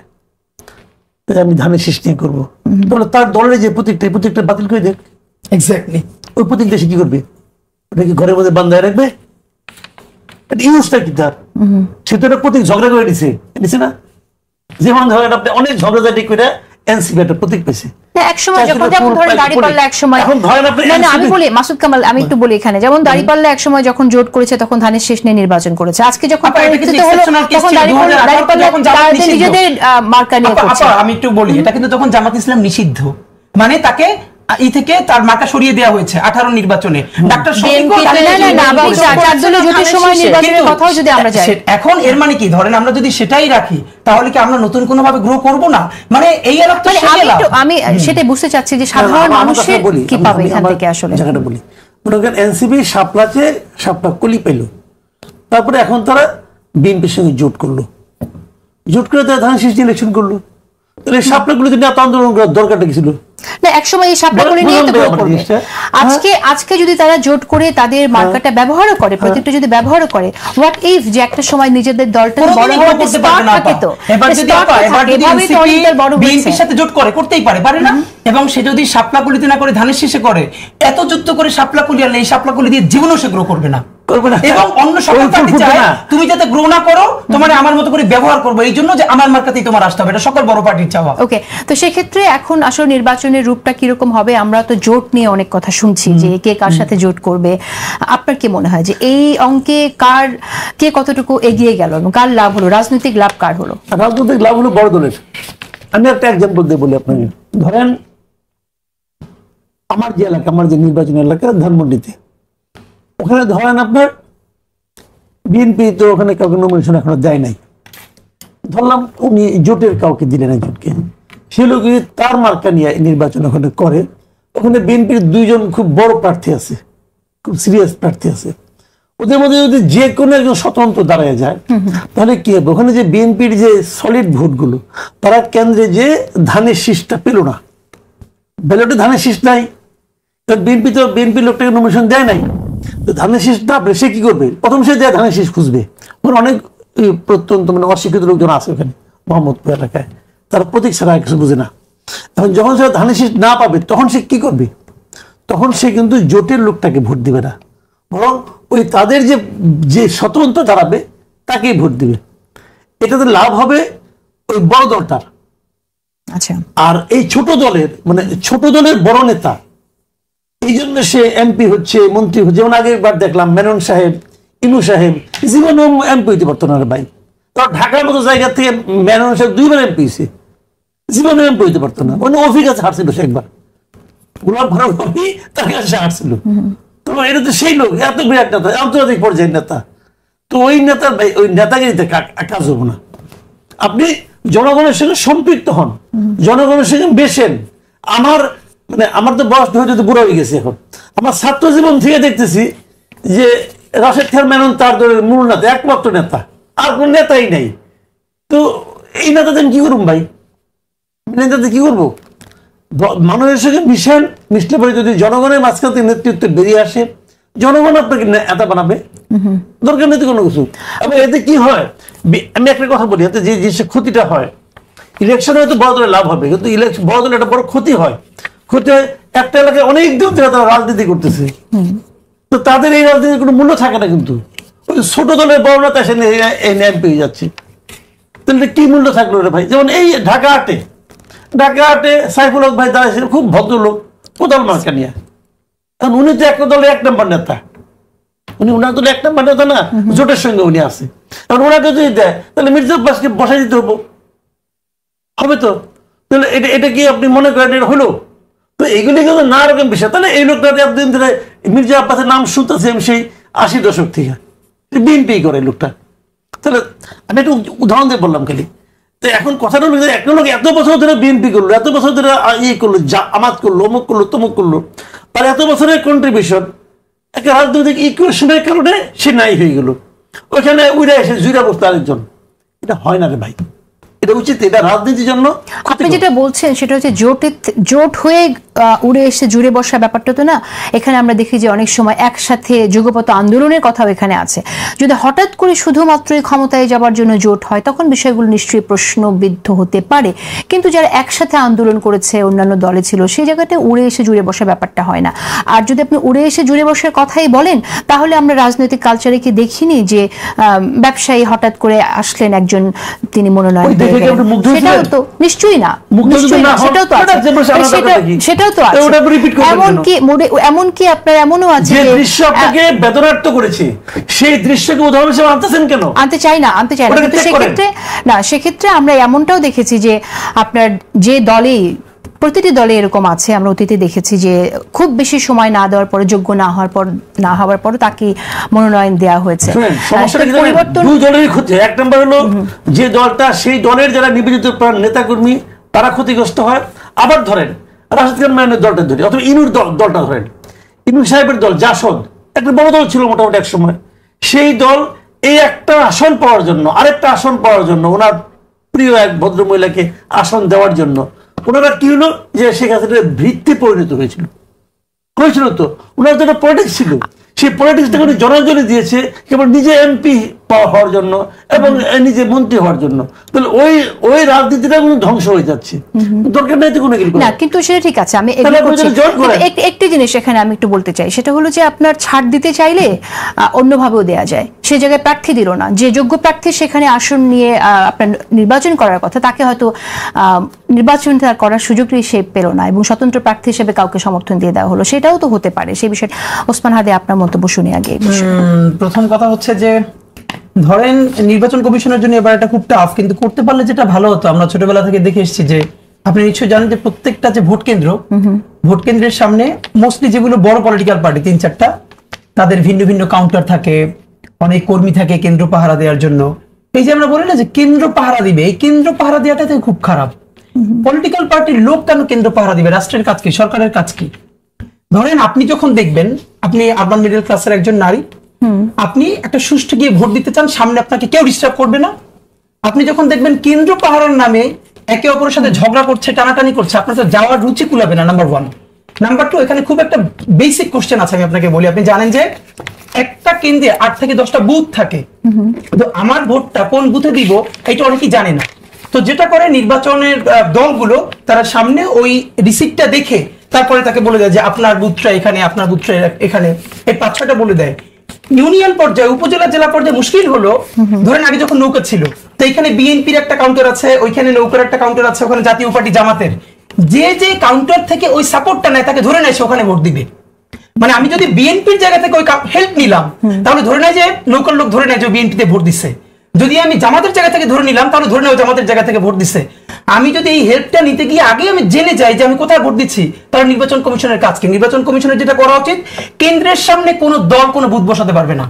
আমি ধানের শীষ নিয়ে করবো, তাহলে তার দলের যে প্রতীকটা, এই প্রতীকটা বাতিল করে দেখ।
এক্স্যাক্টলি।
ওই প্রতীক দেশে কি করবে? ওটা কি ঘরের মধ্যে বান্ধায় রাখবে? ইউজটা কি তার? সে তো একটা প্রতীক ঝগড়া করে নিছে না? যেমন ধরেন আপনি অনেক ঝগড়াঝাটি করে এনসিপি একটা প্রতীক পেয়েছে।
একসময় যখন যেমন ধরেন দাঁড়িপাল্লা একসময়,
এখন ধরেন আপনি
না আমি বলি মাসুদ কামাল, আমি একটু বলি এখানে, যেমন দাঁড়িপাল্লা একসময় যখন জোট করেছে তখন ধানের শীষ নিয়ে নির্বাচন করেছে, আজকে যখন পরিবর্তিত হলো তখন দাঁড়িপাল্লা নিজেদের মার্কা নিয়ে করছে।
আমি একটু বলি, এটা কিন্তু তখন জামাত ইসলাম নিষিদ্ধ, মানে তাকে এই থেকে তার মার্কা সরিয়ে দেওয়া হয়েছে 18 নির্বাচনে। ডাক্তার এখন এর মানে কি, ধরেন আমরা যদি সেটাই রাখি তাহলে কি আমরা নতুন কোনো ভাবে গ্রো করব না? মানে এই
আমি সেটাই বুঝতে চাচ্ছি যে সাধারণ মানুষের কি পাবে এখান থেকে আসলে।
জায়গাটা বলি, মনে করেন এনসিপি শাপলাতে শাপলা কলি পেল, তারপরে এখন তারা বিএনপির সঙ্গে জোট করলো, জোট করে তারা ধানের শীষ ইলেকশন করলো। তাহলে শাপলাগুলো যদি এত আন্দোলন করার দরকারটা কি ছিল?
না একসময় এই শাপলাগুলি নিয়ে তো গ্রো করবে। আজকে যদি তারা জোট করে তাদের মার্কাটা ব্যবহারও করে, প্রত্যেকটা যদি ব্যবহারও করে, হোয়াট ইফ যে একটা সময় নিজেদের দলটা বড় বড় স্টার থাকে, তো
এবার যদি বিএনপির সাথে জোট করতেই পারে না, এবং সে যদি শাপলাকুলিতে না করে ধানের শীষে করে, এত যুদ্ধ করে শাপলাকুলি আর এই শাপলাকুলি দিয়ে জীবনেও সে গ্রো করবে না। এবং অন্য সকল পার্টি চায় তুমি যাতে গ্রো না করো, তোমার আমার মতো করে ব্যবহার করবো, এই জন্য যে আমার মার্কাতেই তোমার আসতে হবে, এটা সকল বড় পার্টির চাওয়া।
ওকে, তো সেক্ষেত্রে এখন আসলে নির্বাচনের রূপটা কিরকম হবে? আমরা তো জোট নিয়ে অনেক কথা শুনছি যে কে কার সাথে জোট করবে। আপনার কি মনে হয় যে এই অঙ্কে কে কতটুকু এগিয়ে গেল এবং কার লাভ হলো, রাজনৈতিক লাভ কার হলো?
রাজনৈতিক লাভ হলো বড় দলের। আমি একটা এক্সাম্পল দিয়ে বলি আপনাকে। ধরেন আমার যে এলাকা, আমার যে নির্বাচনী এলাকা ধানমন্ডিতে, ওখানে ধরেন আপনার বিএনপি তো ওখানে কাউকে নমিনেশন এখনো দেয় নাই, ধরলাম উনি জোটের কাউকে দিলেন একজনকে, সে লোক তার মার্কা নিয়ে নির্বাচন ওখানে করে। ওখানে বিএনপির 2 জন খুব বড় প্রার্থী আছে, খুব সিরিয়াস প্রার্থী আছে, ওদের মধ্যে যদি যে কোনো একজন স্বতন্ত্র দাঁড়ায় যায় তাহলে কি হবে? ওখানে যে বিএনপির যে সলিড ভোটগুলো, তারা কেন্দ্রে যে ধানের শীষটা পেল না, ব্যালটে ধানের শীষ নাই, বিএনপি লোকটাকে নমিনেশন দেয় নাই, তো ধানের শীষ না সে কি করবে? প্রথম সে দেয় ধানের শীষ খুঁজবে। অনেক প্রত্যন্ত মানে অশিক্ষিত লোকজন আছে ওখানে মোহাম্মদপুর এলাকায়, তারা প্রতীক ছাড়া কিছু বুঝে না। এখন যখন সে ধানের শীষ না পাবে তখন সে কি করবে? তখন সে কিন্তু জোটের লোকটাকে ভোট দিবে না, বরং ওই তাদের যে স্বতন্ত্র দাঁড়াবে তাকেই ভোট দিবে। এটাতে লাভ হবে ওই বড় দলটার।
আচ্ছা, আর
এই ছোট দলের বড় নেতা, এই জন্য সে এমপি হচ্ছে, মন্ত্রী হচ্ছে। যেমন আগেরবার দেখলাম মেনন সাহেব, ইনু সাহেব জীবনে এমপি হইতে পারতো না ভাই। তার ঢাকার মতো জায়গা থেকে মেনন সাহেব 2 বার এমপি হয়েছে, জীবনে এমপি হইতে পারতো না। অন্য অফিস কাছে হারছিল সে একবার, গোলাপ ভারত তার কাছে হারছিল। তো এটা তো সেই লোক, এত বিরাট নেতা, আন্তর্জাতিক পর্যায়ের নেতা। তো ওই নেতাগিরিতে কাজ হবো না। আপনি জনগণের সঙ্গে সম্পৃক্ত হন, জনগণের সঙ্গে বেশেন। আমার তো বয়স হয়তো বুড়ো হয়ে গেছে এখন। আমার ছাত্র জীবন থেকে দেখতেছি যে রাশেদ খান মেনন তার দলের মূল নেতা, একমাত্র নেতা, আর কোন নেতাই নাই। তো এই নেতাতে আমি কি করবো ভাই? নেতাতে কি করবো? মানুষের সঙ্গে মিশলে পরে যদি জনগণের মাঝখান থেকে নেতৃত্ব বেরিয়ে আসে, জনগণ আপনাকে নেতা বানাবে, দরকার নেই কোনো কিছু। এবং এতে কি হয়, আমি একটা কথা বলি, এতে যে ক্ষতিটা হয়, ইলেকশনে হয়তো বড় দলের লাভ হবে, কিন্তু বড় দলের একটা বড় ক্ষতি হয়। একটা এলাকায় অনেক দিন থেকে তারা রাজনীতি করতেছে, তো তাদের এই রাজনীতির কোনো মূল্য থাকে না। কিন্তু ওই ছোট দলের বড় নেতা এসে এমপি হয়ে যাচ্ছে, তাহলে কি মূল্য থাকলো রে ভাই? যেমন এই ঢাকা হাটে সাইফুল হক ভাই দাঁড়াইছিল, খুব ভদ্রলোক, কোদাল মার্কা নিয়ে। কারণ উনি তো একটা দলের 1 নম্বর নেতা, উনার দলের 1 নম্বর নেতা না, জোটের সঙ্গে উনি আছে। কারণ ওনাকে যদি দেয় তাহলে মির্জা আব্বাসকে বসাই দিতে হবে তো। তাহলে এটা কি আপনি মনে করেন এটা হলো? তো এইগুলি কিন্তু না রকম বিষয়। তাহলে এই লোকটা এতদিন ধরে মির্জা আব্বাসের নাম শুনতেছে সেই 80 দশক থেকে, বিএনপি করে লোকটা। তাহলে আমি একটু উদাহরণ দিয়ে বললাম খালি। তো এখন কথাটা হলো, একটা লোক এত বছর ধরে বিএনপি করলো, এত বছর ধরে ইয়ে করলো, আমাত করলো, অমুক করলো, তমুক করলো, তার এত বছরের কন্ট্রিবিউশন একটা রাজনৈতিক ইকুয়েশনের কারণে সে নাই হয়ে গেল। ওইখানে উড়ে এসে জুড়ে বসতো আরেকজন। এটা হয় না রে ভাই, এটা উচিত, এটা রাজনীতির জন্য
আপনি যেটা বলছেন সেটা হচ্ছে জোট হয়ে উড়ে এসে জুড়ে বসার ব্যাপারটা তো না। এখানে আমরা দেখি যে অনেক সময় একসাথে যুগপৎ আন্দোলনের কথাও এখানে আছে। যদি হঠাৎ করে শুধুমাত্রই ক্ষমতায় যাবার জন্য জোট হয় তখন বিষয়গুলো নিশ্চয়ই প্রশ্নবিদ্ধ হতে পারে, কিন্তু যারা একসাথে আন্দোলন করেছে, অন্যান্য দলে ছিল, সেই জায়গাতে উড়ে এসে জুড়ে বসার ব্যাপারটা হয় না। আর যদি আপনি উড়ে এসে জুড়ে বসার কথাই বলেন, তাহলে আমরা রাজনৈতিক কালচারে কি দেখিনি যে ব্যবসায়ী হঠাৎ করে আসলেন একজন, তিনি মনোনয়ন পেয়ে গেলেন? সেটাও তো নিশ্চয়ই না, সেটাও তো আছে, সেটাও তো আছে। এমনকি আপনার এমনও আছে
যে দৃশ্য আপনাকে বেদনার্থ করেছে, সেই দৃশ্যকে উদাহরণ হিসেবে আনতেছেন কেন?
আনতে চাই না। কিন্তু সেক্ষেত্রে আমরা এমনটাও দেখেছি যে আপনার যে দলেই, প্রতিটি দলে এরকম আছে, আমরা অতীতে দেখেছি যে খুব বেশি সময় না দেওয়ার পরে, যোগ্য না হওয়ার পর তাকে মনোনয়ন দেওয়া হয়েছে।
পরিবর্তন দুই দলেরই ক্ষতি। এক নম্বর হলো যে দলটা, সেই দলের যারা নিবেদিত প্রাণ নেতাকর্মী তারা ক্ষতিগ্রস্ত হয়। আবার ধরেন রাশেদ খান মাইনের দলটা ধরি, অথবা ইনুর দলটা ধরেন, ইনু সাহেবের দল জাসদ একটা বড় দল ছিল মোটামুটি এক সময়। সেই দল এই একটা আসন পাওয়ার জন্য, আরেকটা আসন পাওয়ার জন্য, ওনার প্রিয় এক ভদ্র মহিলাকে আসন দেওয়ার জন্য ওনারা কি হলো যে শেখ হাসিনার ভিত্তি পরিণত হয়েছিল তো। ওনার যেটা পলিটিক্স ছিল, সেই পলিটিক্সটাকে উনি জনজনে দিয়েছে কেবল নিজে এমপি হওয়ার জন্য এবং নিজে মন্ত্রী হওয়ার জন্য। তাহলে ওই রাজনীতিটা ধ্বংস হয়ে যাচ্ছে, দরকার নাই তো কোনো কিছু
না। কিন্তু সেটা ঠিক আছে, আমি একটি জিনিস এখানে আমি একটু বলতে চাই, সেটা হলো যে আপনার ছাড় দিতে চাইলে অন্যভাবেও দেয়া যায়। সে জায়গায় প্রার্থী দিল না, যে যোগ্য প্রার্থী সেখানে আসন নিয়ে আপনার নির্বাচন করার কথা, তাকে হয়তো নির্বাচন করার সুযোগই সে পেল না এবং স্বতন্ত্র প্রার্থী হিসেবে কাউকে সমর্থন দিয়ে দেওয়া হলো। সেটাও তো হতে পারে। সেই বিষয়ে ওসমান হাদি আপনার মন্তব্য শুনি আগে।
প্রথম কথা হচ্ছে যে ধরেন নির্বাচন কমিশনের জন্য এবার এটা খুব টাফ, কিন্তু করতে পারলে যেটা ভালো হতো, আমরা ছোটবেলা থেকে দেখে এসেছি যে আপনি নিশ্চয়ই জানেন যে প্রত্যেকটা যে ভোট কেন্দ্রের সামনে মোস্টলি যেগুলো বড় পলিটিক্যাল পার্টি 3-4টা, তাদের ভিন্ন ভিন্ন কাউন্টার থাকে, অনেক কর্মী থাকে কেন্দ্র পাহারা দেওয়ার জন্য। এই যে আমরা বলি না যে কেন্দ্র পাহারা দিবে, এই কেন্দ্র পাহারা দেওয়াটা খুব খারাপ। পলিটিক্যাল পার্টির লোক কেন কেন্দ্র পাহারা দিবে? রাষ্ট্রের কাজ কি? সরকারের কাজ কি? ধরেন আপনি যখন দেখবেন, আপনি আরবান মিডল ক্লাসের একজন নারী, আপনি একটা সুষ্ঠু গিয়ে ভোট দিতে চান, সামনে আপনাকে কেউ ডিস্টার্ব করবে না। আপনি যখন দেখবেন কেন্দ্র পাহারার নামে একে অপরের সাথে ঝগড়া করছে, টানাটানি করছে, আপনার তো যাওয়ার রুচি কুলাবে না, নাম্বার 1। নাম্বার 2, এখানে খুব একটা বেসিক কোশ্চেন আছে, আমি আপনাকে বলি। আপনি জানেন যে একটা কেন্দ্রে 8 থেকে 10টা বুথ থাকে, তো আমার ভোটটা কোন বুথে দিব এটা অনেকেই জানে না। তো যেটা করে নির্বাচনের দলগুলো, তারা সামনে ওই রিসিপ্টটা দেখে তারপরে তাকে বলে দেয় যে আপনার বুথটা এখানে, আপনার বুথটা এখানে, এই 5-6টা বলে দেয়। ইউনিয়ন পর্যায়ে, উপজেলা, জেলা পর্যায়ে মুশকিল হলো, ধরেন আগে যখন নৌকা ছিল, তো এখানে বিএনপির একটা কাউন্টার আছে, ওইখানে নৌকার একটা কাউন্টার আছে, ওখানে জাতীয় পার্টি জামাতের, যে কাউন্টার থেকে ওই সাপোর্টটা নেয় তাকে ধরে নেয় সে ওখানে ভোট দিবে। মানে আমি যদি বিএনপির জায়গা থেকে ওই হেল্প নিলাম, তাহলে ধরে নেয় যে নৌকার লোক ধরে নেয় যে বিএনপিতে ভোট দিচ্ছে। যদি আমি জামাতের জায়গা থেকে ধরে নিলাম, তাহলে ধরে নেয় জামাতের জায়গা থেকে ভোট দিচ্ছে। আমি যদি এই হেল্পটা নিতে গিয়ে আগে আমি জেনে যাই যে আমি কোথায় ভোট দিচ্ছি, তাহলে নির্বাচন কমিশনের কাজ কি? নির্বাচন কমিশনের যেটা করা উচিত, কেন্দ্রের সামনে কোনো দল কোনো বুথ বসাতে পারবে না,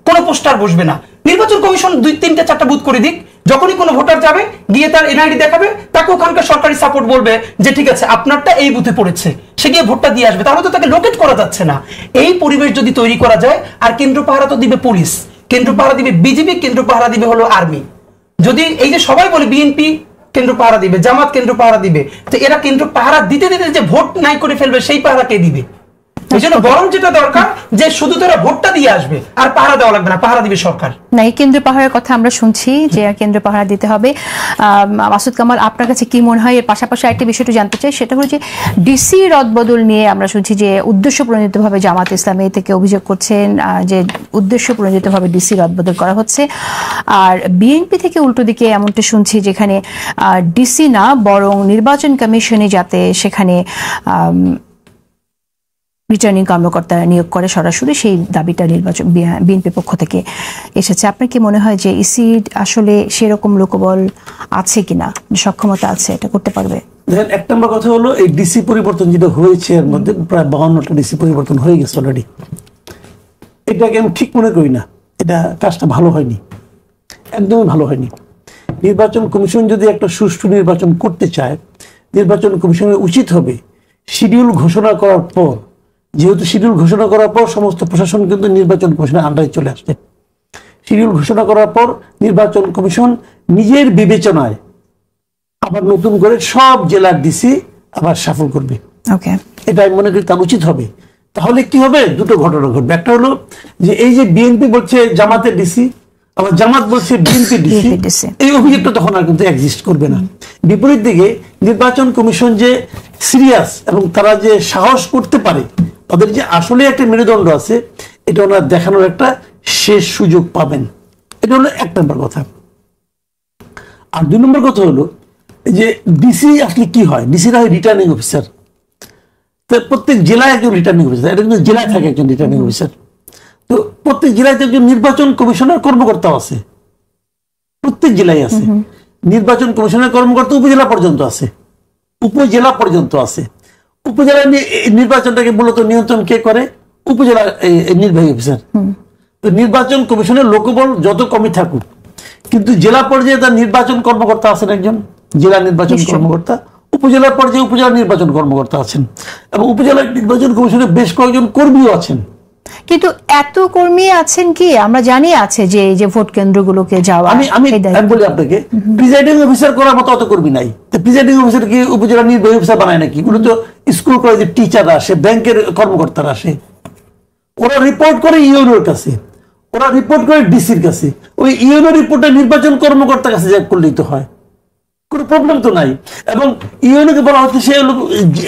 কোনো পোস্টার বসবে না। নির্বাচন কমিশন 2-3-4টা বুথ করে দিক, যখনই কোনো ভোটার যাবে গিয়ে তার এনআইডি দেখাবে, তাকে ওখানকার সরকারি সাপোর্ট বলবে যে ঠিক আছে আপনারটা এই বুথে পড়েছে, সে গিয়ে ভোটটা দিয়ে আসবে। তাহলে তো তাকে লোকেট করা যাচ্ছে না। এই পরিবেশ যদি তৈরি করা যায়, আর কেন্দ্র পাহারা তো দিবে পুলিশ, কেন্দ্র পাহারা দিবে বিজিবি, কেন্দ্র পাহারা দিবে হলো আর্মি। যদি এই যে সবাই বলে বিএনপি কেন্দ্র পাহারা দিবে, জামাত কেন্দ্র পাহারা দিবে, তো এরা কেন্দ্র পাহারা দিতে দিতে যে ভোট নাই করে ফেলবে, সেই পাহারা কে দিবে? এই জন্য বরং যেটা দরকার যে শুধু তারা ভোটটা দিয়ে আসবে, আর পাহারা দেওয়া লাগবে না, পাহারা দিবে সরকার।
না, এই কেন্দ্র পাহারার কথা আমরা শুনছি যে কেন্দ্র পাহারা দিতে হবে। মাসুদ কামাল, আপনার কাছে কি মনে হয়? এর পাশাপাশি একটা বিষয়টা জানতে চাই, সেটা হলো যে ডিসি রদবদল নিয়ে আমরা শুনছি যে উদ্দেশ্য প্রণোদিতভাবে জামাত ইসলামী থেকে অভিযোগ করছেন যে উদ্দেশ্য প্রণোদিতভাবে ডিসি রদবদল করা হচ্ছে। আর বিএনপি থেকে উল্টো দিকে এমনটা শুনছি যেখানে ডিসি না বরং নির্বাচন কমিশনে যাতে সেখানে রিটার্নিং কর্মকর্তা নিয়োগ করে সরাসরি, সেই দাবিটা নির্বাচন বিএনপির পক্ষ থেকে এসেছে। আপনার কি মনে হয় যে ইসি আসলে সেরকম লোকবল আছে কিনা, সক্ষমতা আছে, এটা করতে পারবে?
দেখেন, এক নম্বর কথা হলো এই ডিসি পরিবর্তন যেটা হয়েছে, এর মধ্যে প্রায় 52টা ডিসি পরিবর্তন হয়ে গেছে অলরেডি। এটাকে আমি ঠিক মনে করি না, এটা কাজটা ভালো হয়নি, একদমই ভালো হয়নি। নির্বাচন কমিশন যদি একটা সুষ্ঠু নির্বাচন করতে চায়, নির্বাচন কমিশনের উচিত হবে শিডিউল ঘোষণা করার পর, যেহেতু শিডিউল ঘোষণা করার পর সমস্ত প্রশাসন কিন্তু নির্বাচন কমিশনের আন্ডারে চলে আসছে, শিডিউল ঘোষণা করার পর নির্বাচন কমিশন নিজের বিবেচনায় আবার নতুন করে সব জেলার ডিসি আবার সাফল করবে।
ওকে,
এটা আমি মনে করি তার উচিত হবে। তাহলে কি হবে, দুটো ঘটনা ঘটবে। একটা হলো যে এই যে বিএনপি বলছে জামাতের ডিসি, আবার জামাত বলছে বিএনপি ডিসি, এই অভিযোগটা তখন আর কিন্তু এক্সিস্ট করবে না। বিপরীত দিকে নির্বাচন কমিশন যে সিরিয়াস এবং তারা যে সাহস করতে পারে, তাদের যে আসলে একটা মেরুদণ্ড আছে, এটা ওনারা দেখানোর একটা শেষ সুযোগ পাবেন। এটা হলো এক নম্বর কথা। আর দুই নম্বর কথা হলো যে ডিসি আসলে কি হয়, ডিসিরা হয় রিটার্নিং অফিসার। প্রত্যেক জেলায় একজন রিটার্নিং অফিসার, এটা কিন্তু জেলায় থাকে একজন রিটার্নিং অফিসার। তো প্রত্যেক জেলায় একজন নির্বাচন কমিশনের কর্মকর্তাও আছে, প্রত্যেক জেলায় আছে নির্বাচন কমিশনের কর্মকর্তা, উপজেলা পর্যন্ত আছে, উপজেলা পর্যন্ত আছে। উপজেলা নির্বাচনটাকে মূলত নিয়ন্ত্রণ কে করে, উপজেলা নির্বাহী অফিসার। তো নির্বাচন কমিশনের লোকবল যত কমই থাকুক, কিন্তু জেলা পর্যায়ে তার নির্বাচন কর্মকর্তা আছেন একজন, জেলা নির্বাচন কর্মকর্তা। উপজেলা পর্যায়ে উপজেলা নির্বাচন কর্মকর্তা আছেন, এবং উপজেলা নির্বাচন কমিশনের বেশ কয়েকজন কর্মীও আছেন।
কিন্তু এত কর্মী আছেন কি আমরা জানি আছে যে এই যে ভোট কেন্দ্রগুলোকে যাওয়া।
আমি বলি আপনাকে, প্রিজাইডিং অফিসার করার মতো অত কর্মী নাই। প্রিজাইডিং অফিসার কি উপজেলা নির্বাহী অফিসার বানায় নাকি? ওগুলো তো স্কুল কলেজের টিচাররা আসে, ব্যাংকের কর্মকর্তারা আসে, ওরা রিপোর্ট করে ইউনোর কাছে, ওরা রিপোর্ট করে ডিসির কাছে। ওই ইউনো রিপোর্টে নির্বাচন কর্মকর্তার কাছে যা করলেই তো হয়, কোনো প্রবলেম তো নাই। এবং ইউনোকে বলা হচ্ছে সে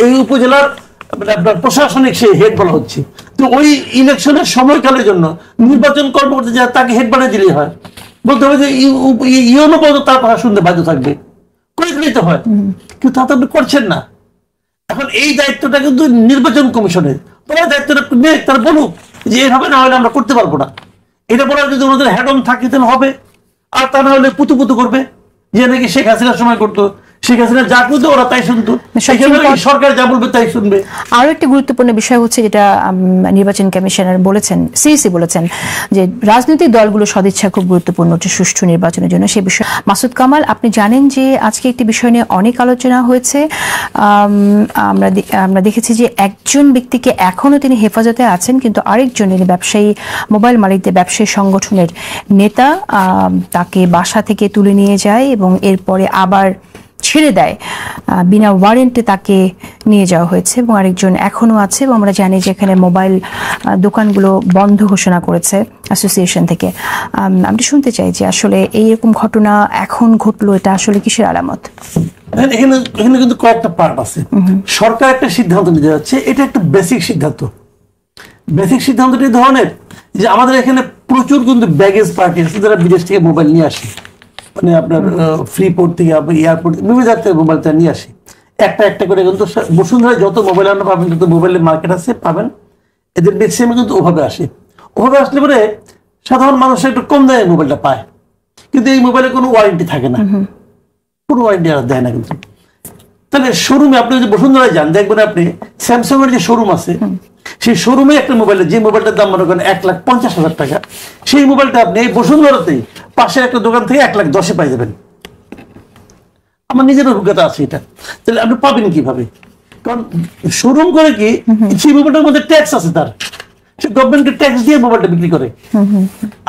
এই উপজেলার আপনার প্রশাসনিক সে হেড বলা হচ্ছে। তো ওই ইলেকশনের সময়কালের জন্য নির্বাচন কর্মকর্তা যা তাকে হেড বানিয়ে দিলেই হয়। বলতে হবে যে ইউনো পর্যন্ত তার কথা শুনতে বাধ্য থাকবে, করে দিলেই তো হয়। কিন্তু তা তো আপনি করছেন না। এখন এই দায়িত্বটা কিন্তু নির্বাচন কমিশনের, তারা দায়িত্বটা নেই, তারা বলুক যে এভাবে না হলে আমরা করতে পারবো না। এটা বলার যদি ওনাদের হ্যাডম থাকে তাহলে হবে, আর তা না হলে পুতু পুতু করবে যে নাকি শেখ হাসিনার সময় করতো, শেখ হাসিনা যা করতো ওরা তাই শুনতো, সরকার যা বলবে তাই শুনবে।
আরো একটি গুরুত্বপূর্ণ বিষয় হচ্ছে যেটা নির্বাচন কমিশনার বলেছেন, সিইসি বলেছেন যে রাজনৈতিক দলগুলো সদিচ্ছা খুব গুরুত্বপূর্ণ সুষ্ঠু নির্বাচনের জন্য। সেই বিষয়ে মাসুদ কামাল, আপনি জানেন যে আজকে একটি বিষয় নিয়ে অনেক আলোচনা হয়েছে। আমরা দেখেছি যে একজন ব্যক্তিকে এখনো তিনি হেফাজতে আছেন, কিন্তু আরেকজন ব্যবসায়ী, মোবাইল মালিকদের ব্যবসায়ী সংগঠনের নেতা, তাকে বাসা থেকে তুলে নিয়ে যায় এবং এরপরে আবার ছেড়ে দেয়, বিনা ওয়ারেন্টে তাকে নিয়ে যাওয়া হয়েছে। এবং আরেকজন এখনো আছে, এবং আমরা জানি যে এখানে মোবাইল দোকানগুলো বন্ধ ঘোষণা করেছে অ্যাসোসিয়েশন থেকে। আমি শুনতে চাই যে আসলে এইরকম ঘটনা এখন ঘটলো, এটা আসলে কিসের আলামত?
এখানে কিন্তু কয়েকটা পার্ট আছে। সরকার একটা সিদ্ধান্ত নিতে যাচ্ছে, এটা একটা বেসিক সিদ্ধান্ত। বেসিক সিদ্ধান্তটি ধরনের যে আমাদের এখানে প্রচুর কিন্তু ব্যাগেজ পার্টি আছে যারা বিদেশ থেকে মোবাইল নিয়ে আসে, মানে আপনার ফ্রি পোর্ট থেকে এয়ারপোর্ট বিভিন্ন জায়গা থেকে মোবাইলটা নিয়ে আসে। একটা একটা করে কিন্তু বসুন্ধরা যত মোবাইল আমরা পাবেন, যত মোবাইলের মার্কেট আছে পাবেন, এদের ম্যাক্সিমাম কিন্তু ওভাবে আসে। ওভাবে আসলে পরে সাধারণ মানুষ একটু কম দামে মোবাইলটা পায়, কিন্তু এই মোবাইলে কোনো ওয়ারেন্টি থাকে না, কোনো ওয়ারেন্টি আর দেয় না। কিন্তু তাহলে শোরুমে আপনি যদি বসুন্ধরায় যান, দেখবেন আপনি স্যামসাং এর যে শোরুম আছে, সেই শোরুমে একটা মোবাইলের যে মোবাইলটার দাম মনে করেন 1,50,000 টাকা, সেই মোবাইলটা আপনি এই বসুন্ধরাতেই পাশের একটা দোকান থেকে 1,10,000 পাই যাবেন। আমার নিজের অভিজ্ঞতা আছে এটা। তাহলে আপনি পাবেন কিভাবে? কারণ শোরুম করে কি, সেই মোবাইলটার মধ্যে ট্যাক্স আছে, তার সে গভর্নমেন্টকে ট্যাক্স দিয়ে মোবাইলটা বিক্রি করে,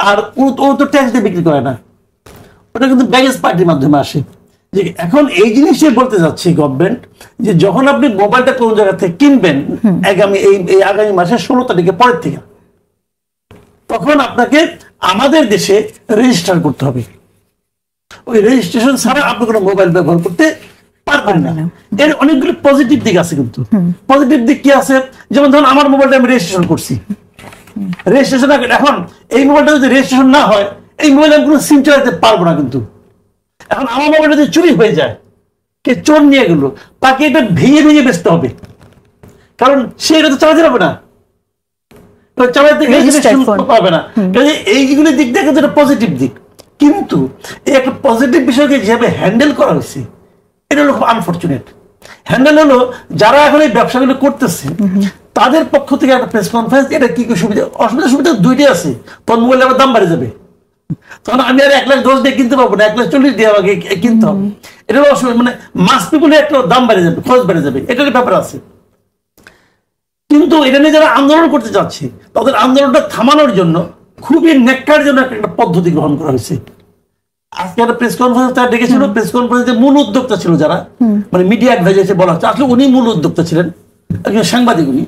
আর ও তো ট্যাক্স দিয়ে বিক্রি করে না, ওটা কিন্তু ব্যাগেজ পার্টির মাধ্যমে আসে। যে এখন এই জিনিসটাই বলতে যাচ্ছি গভর্নমেন্ট, যে যখন আপনি মোবাইলটা কোন জায়গা থেকে কিনবেন আগামী মাসের 16 তারিখের পরের থেকে, তখন আপনাকে আমাদের দেশে রেজিস্টার করতে হবে। ওই রেজিস্ট্রেশন ছাড়া আপনি কোনো মোবাইল ব্যবহার করতে পারবেন না। এর অনেকগুলো পজিটিভ দিক আছে। কিন্তু পজিটিভ দিক কি আছে, যেমন ধরুন আমার মোবাইলটা আমি রেজিস্ট্রেশন করছি, রেজিস্ট্রেশন এখন এই মোবাইলটা যদি রেজিস্ট্রেশন না হয়, এই মোবাইল আমি কোনো সিম চালাতে পারবো না। কিন্তু এখন আমার মোবাইলটা যদি চুরি হয়ে যায়, কে চোর নিয়ে গেল, তাকে এটা ভেঙে ভেঙে বেচতে হবে, কারণ সে এটা তো চালাতে পারবে না, চালাতে পারবে না। এইগুলো দিক থেকে কিন্তু পজিটিভ দিক। কিন্তু এই একটা পজিটিভ বিষয়কে যেভাবে হ্যান্ডেল করা হয়েছে, এটা হলো খুব আনফর্চুনেট। হ্যান্ডেল হলো যারা এখন এই ব্যবসাগুলো করতেছে তাদের পক্ষ থেকে একটা প্রেস কনফারেন্স, এটা কি সুবিধা অসুবিধা, সুবিধা দুইটাই আছে। তখন মোবাইল আবার দাম বাড়ে যাবে, তখন আমি আর 1,10,000 দিয়ে কিনতে পারবো না, 1,40,000 দিয়ে আমাকে কিনতে হবে। এটা হলো অসুবিধা, মানে মাস পিপুলে একটা দাম বেড়ে যাবে, খরচ বেড়ে যাবে, এটার ব্যাপার আছে। কিন্তু এটা নিয়ে যারা আন্দোলন করতে চাচ্ছে, তাদের আন্দোলনটা থামানোর জন্য খুবই নেককার জন্য একটা পদ্ধতি গ্রহণ করা হয়েছে। আজকে একটা প্রেস কনফারেন্স তারা ডেকেছিল, প্রেস কনফারেন্সে মূল উদ্যোক্তা ছিল যারা, মানে মিডিয়া অ্যাডভাইজার বলা হচ্ছে, আসলে উনি মূল উদ্যোক্তা ছিলেন, একজন সাংবাদিক উনি।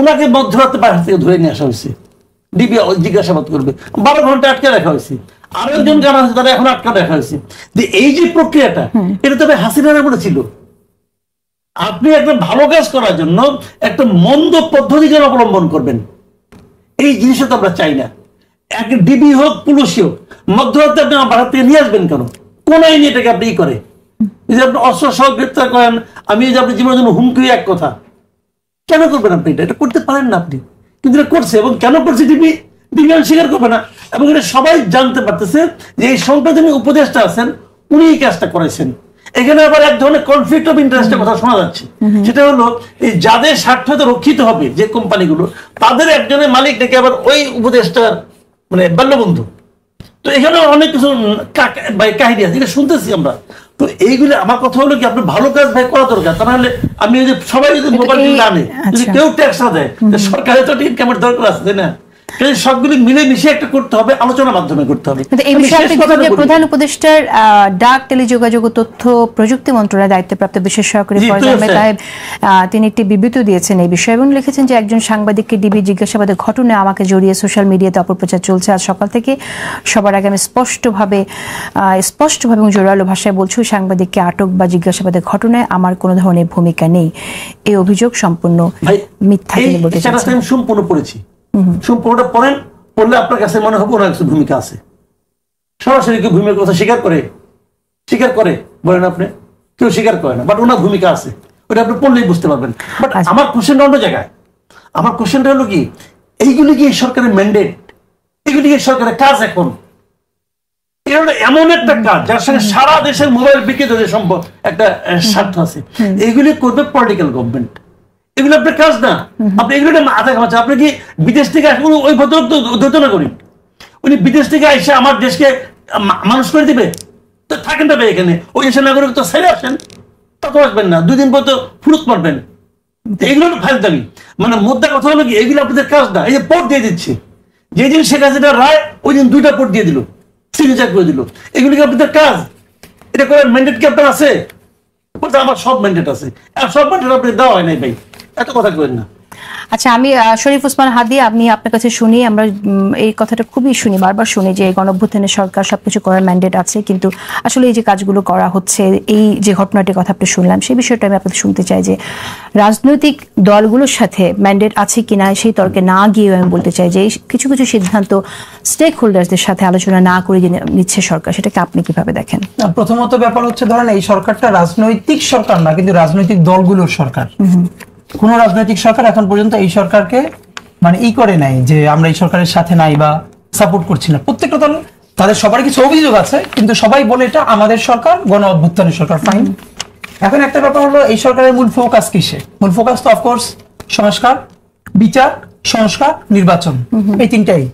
উনাকে মধ্যরাতে বাইরে থেকে ধরে নিয়ে আসা হয়েছে, ডিবি জিজ্ঞাসাবাদ করবে, 12 ঘন্টা আটকে রাখা হয়েছে। আরো একজন যারা আছে তারা এখন আটকে রাখা হয়েছে। এই যে প্রক্রিয়াটা, এটা তবে হাসিনার আমলে ছিল। আপনি একটা ভালো কাজ করার জন্য একটা মন্দ পদ্ধতি যেন অবলম্বন করবেন, এই জিনিসটা তো আমরা চাই না। এক ডিবি হোক পুলিশই হোক, মধ্যরাতে আপনি আমার বাড়ি থেকে নিয়ে আসবেন কেন? কোন আইনি এটাকে আপনি করে যে আপনি অস্ত্র সহ গ্রেপ্তার করেন, আমি যে আপনি জীবনের জন্য হুমকি, এক কথা কেন করবেন আপনি? এটা করতে পারেন না আপনি, কিন্তু এটা করছে। এবং কেন করছে ডিবি স্বীকার করবে না। এবং এটা সবাই জানতে পারতেছে যে এই সংবিধানিক উপদেষ্টা আছেন, উনি এই কাজটা করেছেন। এখানে আবার এক ধরনের কনফ্লিক্ট অফ ইন্টারেস্টের কথা শোনা যাচ্ছে, সেটা হলো এই যাদের স্বার্থ রক্ষিত হবে যে কোম্পানিগুলো, তাদের একজনের মালিক নাকি আবার ওই উপদেষ্টার মানে বাল্যবন্ধু। তো এখানে অনেক কিছু কাহিনী আছে, এটা শুনতেছি আমরা। তো এইগুলো আমার কথা হলো কি, আপনি ভালো কাজ ভাই করা দরকার। তা নাহলে আমি যদি সবাই যদি মোবাইল বিল আনে, যদি কেউ ট্যাক্স না দেয়, সরকারের তো ইনকামের দরকার আছে, তাই না? সবগুলি মিলে মিশে একটা করতে হবে, আলোচনার মাধ্যমে করতে হবে।
এই বিষয়ে প্রধান উপদেষ্টার ডাক, টেলিযোগাযোগ ও তথ্য প্রযুক্তি মন্ত্রণালয়ের দায়িত্বপ্রাপ্ত বিশেষ সহকারী ফয়জ আহমেদ সাহেব তিনি একটি বিবৃতি দিয়েছেন এই বিষয়ে এবং লিখেছেন যে একজন সাংবাদিককে ডিবি জিজ্ঞাসাবাদের ঘটনায় আমাকে জড়িয়ে সোশ্যাল মিডিয়াতে অপপ্রচার চলছে। আজ সকাল থেকে সবার আগে আমি স্পষ্টভাবে এবং জোরালো ভাষায় বলছি, সাংবাদিককে আটক বা জিজ্ঞাসাবাদের ঘটনায় আমার কোনো ধরনের ভূমিকা নেই। এই অভিযোগ সম্পূর্ণ মিথ্যা বলতে চাচ্ছেন।
আমি সম্পূর্ণ পড়েছি, সম্পূর্ণটা পড়েন, পড়লে আপনার কাছে মনে হবে ওনার কিছু ভূমিকা আছে। সরাসরি কেউ ভূমিকার কথা স্বীকার করে বলেন আপনি? কেউ স্বীকার করে না, বাট ওনার ভূমিকা আছে, ওটা আপনি পড়লেই বুঝতে পারবেন। বাট আমার কোশ্চেনটা অন্য জায়গায়। আমার কোশ্চেনটা হলো কি, এইগুলি কি সরকারের ম্যান্ডেট? এগুলি কি সরকারের কাজ? এখন এটা এমন একটা কাজ যার সঙ্গে সারা দেশের মোবাইল বিক্রিত যে সম্ভব একটা স্বার্থ আছে, এইগুলি করবে পলিটিক্যাল গভর্নমেন্ট। এগুলো আপনার কাজ না। আপনি এগুলো মাথা খামাচ্ছেন। আপনি কি বিদেশ থেকে আসবেন? ওই ভদ্রলোক তো দোচনা করি, উনি বিদেশ থেকে এসে আমার দেশকে মানুষ করে দিবে? তো থাকেন তবে এখানে, ওই দেশের নাগরিক তো ছেড়ে আসেন, তত আসবেন না, 2 দিন পর তো ফুরুত মারবেন। এগুলো ফাইল দাবি। মানে মুদ্রা কথা হলো কি, এগুলো আপনাদের কাজ না। এই যে পোর্ট দিয়ে দিচ্ছে, যেদিন শেখ হাসিনার রায় ওই দিন 2টা পোর্ট দিয়ে দিল, সিগনেচার করে দিল। এগুলি কি আপনাদের কাজ? এটা করার ম্যান্ডেট কি আপনার আছে? বলতে আমার সব ম্যান্ডেট আছে, সব ম্যান্ডেট আপনি দেওয়া হয় নাই ভাই, এত কথা করেন না।
আচ্ছা, আমি শরীফ ওসমান হাদি, আমি আপনার কাছে শুনি, আমরা এই কথাটা খুবই শুনি, বারবার শুনি যে গণঅভ্যুত্থানের সরকার সবকিছু করার ম্যান্ডেট আছে, কিন্তু আসলে এই যে কাজগুলো করা হচ্ছে, এই যে ঘটনাটির কথা আপনি শুনলাম, সেই বিষয়টা আমি আপনাদের শুনতে চাই যে রাজনৈতিক দলগুলোর সাথে ম্যান্ডেট আছে কিনা সেই তর্কে না গিয়ে আমি বলতে চাই যে কিছু কিছু সিদ্ধান্ত স্টেক হোল্ডারদের সাথে আলোচনা না করে যে নিচ্ছে সরকার, সেটাকে আপনি কিভাবে দেখেন?
প্রথমত ব্যাপার হচ্ছে, ধরেন এই সরকারটা রাজনৈতিক সরকার না, কিন্তু রাজনৈতিক দলগুলোর সরকার। কোন রাজনৈতিক সরকার এখন পর্যন্ত এই সরকারকে মানে করে নাই যে আমরা এই সরকারের সাথে নাই বা সাপোর্ট করছি না। প্রত্যেকটা দল, তাদের সবার কিছু অভিযোগ আছে, কিন্তু সবাই বলে এটা আমাদের সরকার, গণ অভ্যুত্থানের সরকার। ফাইন। এখন একটা ব্যাপার হলো, এই সরকারের মূল ফোকাস কিসে? মূল ফোকাস তো অফকোর্স সংস্কার, বিচার, সংস্কার, নির্বাচন, এই তিনটাই।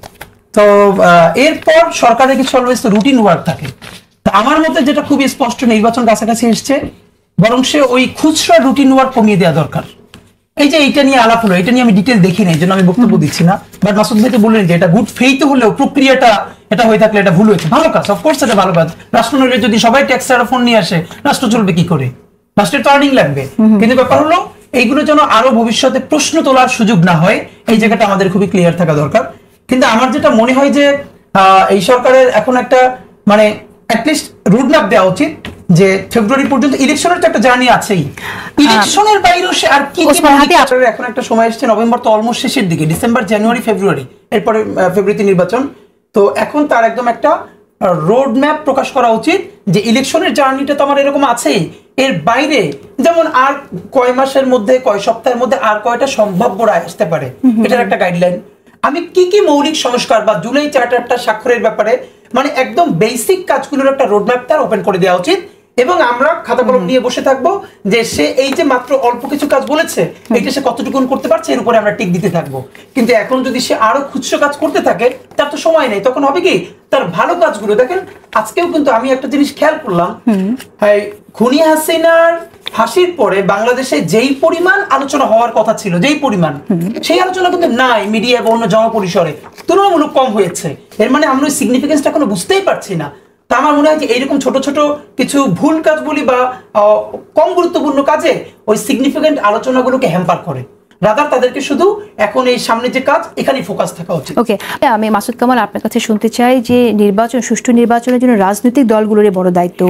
তো এরপর সরকারের কিছু অলওয়েজ রুটিন ওয়ার্ক থাকে। তো আমার মতে যেটা খুবই স্পষ্ট, নির্বাচন কাছাকাছি এসছে, বরং সে ওই খুচরা রুটিন ওয়ার্ক কমিয়ে দেওয়া দরকার। এই যে এইটা নিয়ে আলাপ হলো, এটা নিয়ে আমি ডিটেল দেখি নাই, জন্য আমি বক্তব্য দিচ্ছি না। বাট মাসুদ ভাই তো বললেন যে এটা গুড ফেইথ হলেও প্রক্রিয়াটা এটা হয়ে থাকলে এটা ভুল হয়েছে। ভালো কাজ, অফকোর্স এটা ভালো কাজ। রাষ্ট্র নইলে যদি সবাই ট্যাক্স ছাড়া ফোন নিয়ে আসে, রাষ্ট্র চলবে কি করে? রাষ্ট্রের তো আর্নিং লাগবে। কিন্তু ব্যাপার হলো, এইগুলো যেন আরো ভবিষ্যতে প্রশ্ন তোলার সুযোগ না হয়, এই জায়গাটা আমাদের খুবই ক্লিয়ার থাকা দরকার। কিন্তু আমার যেটা মনে হয় যে এই সরকারের এখন একটা মানে অ্যাটলিস্ট রুট ম্যাপ দেওয়া উচিত যে ফেব্রুয়ারি পর্যন্ত ইলেকশনের তো একটা জার্নি আছেই, ইলেকশনের বাইরেও সে আর কি এখন একটা সময় এসেছে, নভেম্বর তো অলমোস্ট শেষের দিকে, ডিসেম্বর, জানুয়ারি, ফেব্রুয়ারি, এরপরে ফেব্রুয়ারিতে নির্বাচন। তো এখন তার একদম একটা রোড ম্যাপ প্রকাশ করা উচিত যে ইলেকশনের জার্নিটা তো আমার এরকম আছেই, এর বাইরে যেমন আর কয় মাসের মধ্যে, কয় সপ্তাহের মধ্যে আর কয়টা সম্ভাব্য রায় আসতে পারে, এটার একটা গাইডলাইন। আমি কি মৌলিক সংস্কার বা জুলাই চার্টারটা স্বাক্ষরের ব্যাপারে মানে একদম বেসিক কাজগুলোর একটা রোডম্যাপ তার ওপেন করে দেওয়া উচিত। এবং আমরা খাতা কলম নিয়ে বসে থাকবো যে সে এই যে মাত্র অল্প কিছু কাজ বলেছে, এটা সে কতটুকু করতে পারছে, এর উপরে আমরা টিক দিতে থাকবো। কিন্তু এখন যদি সে আরো খুচরো কাজ করতে থাকে, তার তো সময় নেই। তখন হবে কি, তার ভালো কাজগুলো দেখেন। আজকেও কিন্তু আমি একটা জিনিস খেয়াল করলাম, খুনি হাসিনার ফাঁসির পরে বাংলাদেশে যেই পরিমাণ আলোচনা হওয়ার কথা ছিল, যেই পরিমাণ, সেই আলোচনা কিন্তু নাই মিডিয়া এবং অন্য জনপরিসরে, তুলনামূলক কম হয়েছে। এর মানে আমরা ওই সিগনিফিকেন্সটা এখনো বুঝতেই পারছি না। তা আমার মনে হয় যে এইরকম ছোট ছোট কিছু ভুল কাজ বলি বা কম গুরুত্বপূর্ণ কাজে ওই সিগনিফিকেন্ট আলোচনাগুলোকে হ্যাম্পার করে, রাদার তাদেরকে শুধু এখন এই সামনে যে কাজ এখানেই ফোকাস থাকা উচিত।
ওকে, আমি মাসুদ কামাল আপনার কাছে শুনতে চাই যে সুষ্ঠু নির্বাচনের জন্য রাজনৈতিক দলগুলোর বড় দায়িত্ব,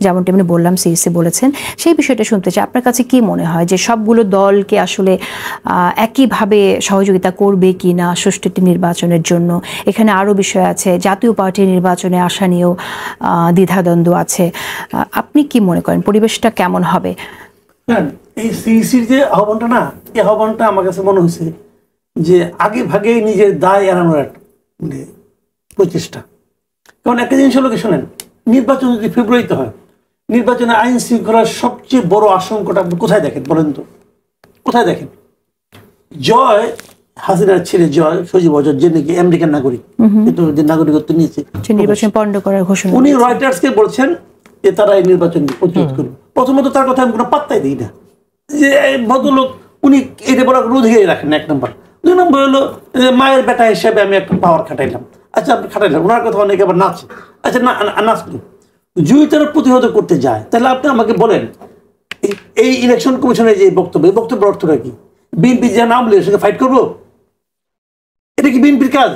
যেমনটি আমি বললাম সিইসি বলেছেন, সেই বিষয়টা শুনতে চাই। আপনার কাছে কি মনে হয় যে সবগুলো দলকে আসলে একইভাবে সহযোগিতা করবে কি না সুষ্ঠু একটি নির্বাচনের জন্য? এখানে আরও বিষয় আছে, জাতীয় পার্টির নির্বাচনে আসা নিয়েও দ্বিধাদ্বন্দ্ব আছে। আপনি কি মনে করেন পরিবেশটা কেমন হবে?
এই সিইসির যে আহ্বানটা না, এই আহ্বানটা আমার কাছে মনে হয়েছে যে আগে ভাগে নিজের দায় এড়ানোর একটা প্রচেষ্টা। কারণ একটা জিনিস হলো কি, শোনেন, নির্বাচন যদি ফেব্রুয়ারিতে হয়, নির্বাচনে আইন শৃঙ্খলার সবচেয়ে বড় আশঙ্কাটা আপনি কোথায় দেখেন বলেন তো? কোথায় দেখেন? জয় হাসিনার ছেলে জয় সজীব অজয়, যে নাকি আমেরিকান নাগরিক, কিন্তু যে নাগরিকত্ব নিয়েছে,
নির্বাচন পণ্ড করার ঘোষণা
উনি রয়টার্সকে বলছেন যে তারা এই নির্বাচন প্রতিরোধ করবে। প্রথমত তার কথা আমি কোনো পাত্তাই দিই না, যে ভদ্রলোক উনি এটা বড় রোধ ঘিরে রাখেন, এক নম্বর। 2 নম্বর হলো মায়ের বেটা হিসেবে আমি একটা পাওয়ার খাটাইলাম। আচ্ছা, আপনি খাটাইলাম, ওনার কথা অনেকে আবার নাচে। আচ্ছা, না নাচলো, যদি তারা প্রতিহত করতে যায়, তাহলে আপনি আমাকে বলেন এই ইলেকশন কমিশনের যে বক্তব্য, এই বক্তব্যের অর্থটা কি? বিএনপি যে নাম বলে সেটা ফাইট করবো? এটা কি বিএনপির কাজ?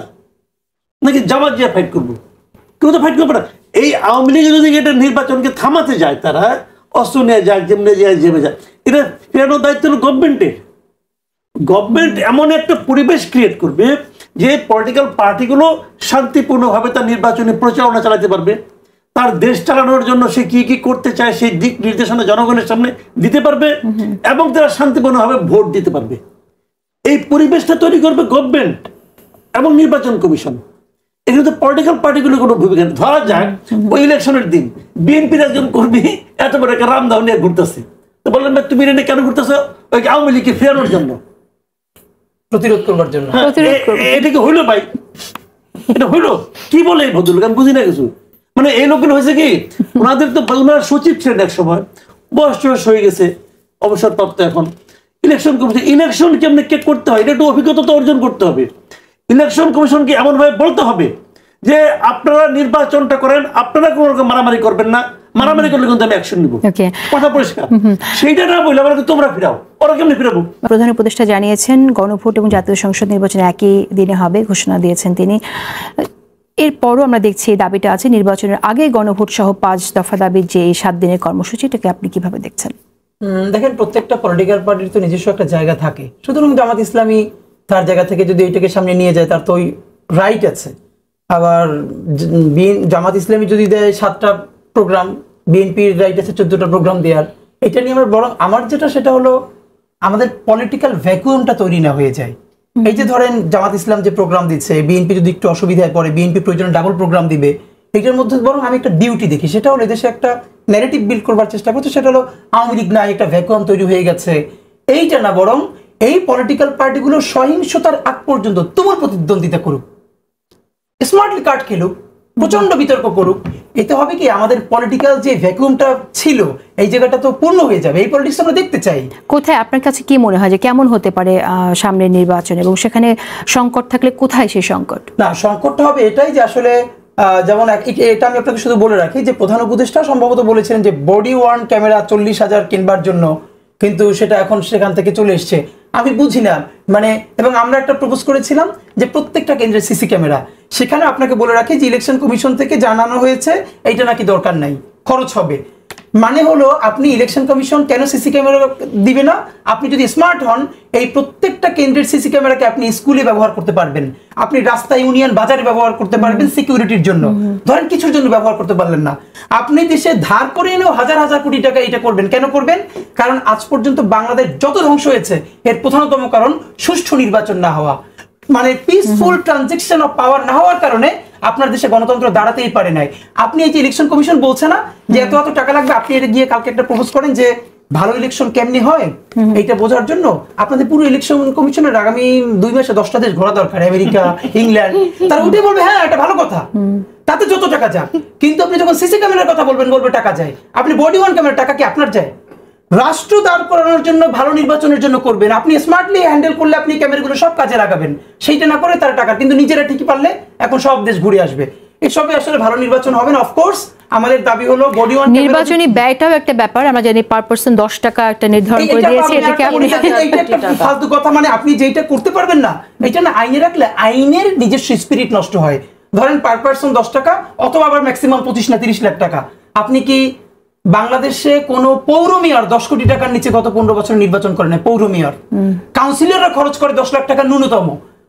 নাকি জামাত যে ফাইট করবো? কেউ তো ফাইট করবে না। এই আওয়ামী লীগ যদি এটা নির্বাচনকে থামাতে যায়, তারা অস্ত্র নিয়ে যায়, যেমনি যায়, জেমে যায়, এটা ফেরানোর দায়িত্ব হলো গভর্নমেন্টের। গভর্নমেন্ট এমন একটা পরিবেশ ক্রিয়েট করবে যে পলিটিক্যাল পার্টিগুলো শান্তিপূর্ণভাবে তার নির্বাচনী প্রচারণা চালাতে পারবে, তার দেশ চালানোর জন্য সে কি কি করতে চায় সেই দিক নির্দেশনা জনগণের সামনে দিতে পারবে, এবং তারা শান্তিপূর্ণভাবে ভোট দিতে পারবে। এই পরিবেশটা তৈরি করবে গভর্নমেন্ট এবং নির্বাচন কমিশন। এখানে তো পলিটিক্যাল পার্টিগুলো কোনো ভূমিকা নেই। ধরা যাক ওই ইলেকশনের দিন বিএনপির একজন কর্মী এত বড় একটা রামদাও নিয়ে ঘুরতেছে, তো বললেন ভাই তুমি এটা কেন ঘুরতেছো? ওই আওয়ামী লীগকে ফেরানোর জন্য,
প্রতিরোধ করবার জন্য।
এটা কি হইলো ভাই? এটা হইলো কি বলে এই ভদ্রলোক? আমি বুঝি না কিছু। মানে এই লোকগুলো হয়েছে কি, ওনাদের তো ওনার সচিব ছিলেন এক সময়, বয়স হয়ে গেছে, অবসরপ্রাপ্ত এখন। ইলেকশন কমিশন, ইলেকশন কেমনে কে করতে হয় এটা একটু অভিজ্ঞতা তো অর্জন করতে হবে। ইলেকশন কমিশনকে এমনভাবে বলতে হবে যে আপনারা নির্বাচনটা করেন, আপনারা কোনো রকম মারামারি করবেন না, মারামারি করলে কিন্তু আমি অ্যাকশন নিব, কথা পরিষ্কার। সেইটা না বললে আমরা তোমরা ফিরাও, ওরা কেমনি ফিরাবো?
প্রধান উপদেষ্টা জানিয়েছেন গণভোট এবং জাতীয় সংসদ নির্বাচন একই দিনে হবে, ঘোষণা দিয়েছেন তিনি। এরপরও আমরা দেখছি এই দাবিটা আছে নির্বাচনের আগে গণভোট সহ 5 দফা দাবির যে 7 দিনের কর্মসূচি, এটাকে আপনি কিভাবে দেখছেন?
দেখেন, প্রত্যেকটা পলিটিক্যাল পার্টির তো নিজস্ব একটা জায়গা থাকে। সুতরাং জামাত ইসলামী তার জায়গা থেকে যদি এইটাকে সামনে নিয়ে যায়, তার তো ওই রাইট আছে। আবার জামাত ইসলামী যদি দেয় 7টা প্রোগ্রাম, বিএনপির রাইট আছে 14টা প্রোগ্রাম দেওয়ার। এটা নিয়ে আমার যেটা সেটা হলো আমাদের পলিটিক্যাল ভ্যাকুয়ামটা তৈরি না হয়ে যায়। এই যে ধরেন জামাত ইসলাম যে প্রোগ্রাম দিচ্ছে, বিএনপি যদি একটু অসুবিধায় পড়ে, বিএনপি প্রয়োজনে ডাবল প্রোগ্রাম দিবে। এটার মধ্যে বরং আমি একটা ডিউটি দেখি, সেটা হলো এদেশে একটা ন্যারেটিভ বিল্ড করবার চেষ্টা করছে, সেটা হলো আওয়ামী লীগ না, একটা ভ্যাকুয়াম তৈরি হয়ে গেছে। এইটা না, বরং এই পলিটিক্যাল পার্টিগুলো সহিংসতার আগ পর্যন্ত তুমুল প্রতিদ্বন্দ্বিতা করুক, স্মার্টলি কার্ড খেলুক, প্রচন্ড বিতর্ক করুক। এতে হবে কি, আমাদের পলিটিক্যাল যে ভ্যাকুয়ামটা ছিল এই জায়গাটা তো পূর্ণ হয়ে যাবে। এই পলিটিক্স আমরা দেখতে চাই।
কোথায় আপনার কাছে কি মনে হয় যে কেমন হতে পারে সামনের নির্বাচন, এবং সেখানে সংকট থাকলে কোথায় সেই সংকট?
না, সংকটটা হবে এটাই যে আসলে যেমন এটা আমি আপনাকে শুধু বলে রাখি যে প্রধান উপদেষ্টা সম্ভবত বলেছিলেন যে বডি ওয়ার্ন ক্যামেরা 40,000 কিনবার জন্য, কিন্তু সেটা এখন সেখান থেকে চলে এসছে। আমি বুঝি না মানে, এবং আমরা একটা প্রপোজ করেছিলাম যে প্রত্যেকটা কেন্দ্রে সিসি ক্যামেরা। সেখানে আপনাকে বলে রাখি যে ইলেকশন কমিশন থেকে জানানো হয়েছে এইটা নাকি দরকার নাই, খরচ হবে। মানে হলো আপনি ইলেকশন কমিশন কেন সিসি ক্যামেরা দিবে না? আপনি যদি স্মার্ট হন, এই প্রত্যেকটা কেন্দ্রের সিসি ক্যামেরাকে আপনি স্কুলে ব্যবহার করতে পারবেন, আপনি রাস্তা, ইউনিয়ন, বাজারে ব্যবহার করতে পারবেন সিকিউরিটির জন্য। ধরেন কিছুর জন্য ব্যবহার করতে পারলেন না, আপনি দেশে ধার করে এনেও হাজার হাজার কোটি টাকা এটা করবেন। কেন করবেন? কারণ আজ পর্যন্ত বাংলাদেশ যত ধ্বংস হয়েছে এর প্রধানতম কারণ সুষ্ঠু নির্বাচন না হওয়া, মানে পিসফুল ট্রানজাকশন অফ পাওয়ার না হওয়ার কারণে আপনার দেশে গণতন্ত্র দাঁড়াতেই পারে নাই। আপনি এই যে ইলেকশন কমিশন বলছে না যে এত এত টাকা লাগবে, আপনি এটা গিয়ে কালকে একটা প্রপোজ করেন যে ভালো ইলেকশন কেমনি হয় এইটা বোঝার জন্য আপনাদের পুরো ইলেকশন কমিশনের আগামী 2 মাসে 10টা দেশ ঘোরা দরকার, আমেরিকা, ইংল্যান্ড। তারা উঠে বলবে হ্যাঁ এটা ভালো কথা, তাতে যত টাকা যাক। কিন্তু আপনি যখন সিসি ক্যামেরার কথা বলবেন, বলবে টাকা যায়। আপনি বডি ওয়ার্ন ক্যামেরার টাকা কি আপনার যায়? রাষ্ট্র দাঁড় করানোর জন্য, ভালো নির্বাচনের জন্য করবেন, আপনি স্মার্টলি হ্যান্ডেল করলে আপনি ক্যামেরাগুলো সব কাজে লাগাবেন। সেইটা না করে তারা টাকা, কিন্তু নিজেরা ঠিকই পারলে এখন সব দেশ ঘুরে আসবে। এসবে আসলে ভালো নির্বাচন হবে না। অফকোর্স আমাদের দাবি হলো বডি ওয়ান
নির্বাচনী ব্যয়টাও একটা ব্যাপার, আমরা জানি পার পার্সন 10 টাকা একটা নির্ধারণ করে দিয়েছে, এটাকে আপনি
ফালতু কথা, মানে আপনি যেটা করতে পারবেন না এটা না আইনে রাখলে আইনের নিজস্ব স্পিরিট নষ্ট হয়। ধরেন পার পার্সন 10 টাকা অথবা আবার ম্যাক্সিমাম 25 না 30 লাখ টাকা। আপনি কি বাংলাদেশে কোন পৌর মেয়র 10 কোটি টাকার নিচে গত 15 বছর নির্বাচন করে না? পৌর মেয়র, কাউন্সিলররা খরচ করে 10 লাখ টাকা ন্যূনতম।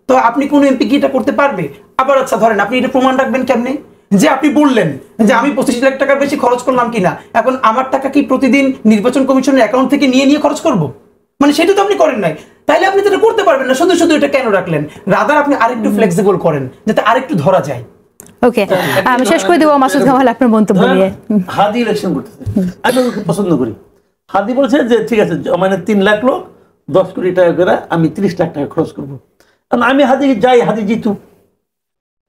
তো আপনি কোন এমপি কি এটা করতে পারবে? আবার আচ্ছা ধরেন আপনি এটা প্রমাণ রাখবেন কেমনে যে আপনি বললেন যে আমি 25 লাখ টাকার বেশি খরচ করলাম কিনা, এখন আমার টাকা কি প্রতিদিন নির্বাচন কমিশনের অ্যাকাউন্ট থেকে নিয়ে খরচ করব? মানে সেটা তো আপনি করেন নাই, তাইলে আপনি তো এটা করতে পারবেন না। শুধু শুধু এটা কেন রাখলেন? রাদার আপনি আরেকটু ফ্লেক্সিবল করেন যাতে আরেকটু ধরা যায়।
ওকে, আমি শেষ করে দেবো মাসুদ কামাল আপনার মন্তব্য নিয়ে।
হাদি ইলেকশন করতেছে, আমি ওকে পছন্দ করি। হাদি বলছে যে ঠিক আছে, মানে 3 লাখ লোক 10 কোটি টাকা করে আমি 30 লাখ টাকা খরচ করবো। কারণ আমি হাদিকে যাই, হাদি জিতু,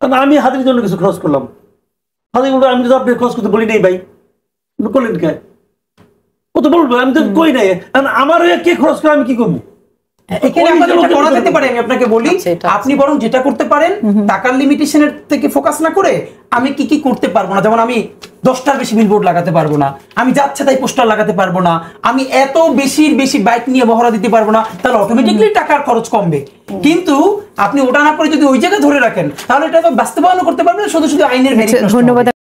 কারণ আমি হাদির জন্য কিছু খরচ করলাম। হাদি বলবো আমি তো আপনি খরচ করতে বলি নাই ভাই, করলেন কে? ও তো বলবো আমি তো কই নাই, কারণ আমার কে খরচ করে আমি কি করবো?
এখানে আমাদের এটা করা যেতে পারে, আমি আপনাকে বলি, আপনি বরং যেটা করতে পারেন টাকার লিমিটেশনের থেকে ফোকাস না করে আমি কি কি করতে পারবো না, যেমন আমি 10টার বেশি বিলবোর্ড লাগাতে পারবো না, আমি যাচ্ছে তাই পোস্টার লাগাতে পারবো না, আমি এত বেশি বাইক নিয়ে মহড়া দিতে পারবো না, তাহলে অটোমেটিকলি টাকার খরচ কমবে। কিন্তু আপনি ওটা না করে যদি ওই জায়গায় ধরে রাখেন তাহলে এটা তো বাস্তবায়ন করতে পারবেন, শুধু শুধু আইনের মেরিট।
ধন্যবাদ।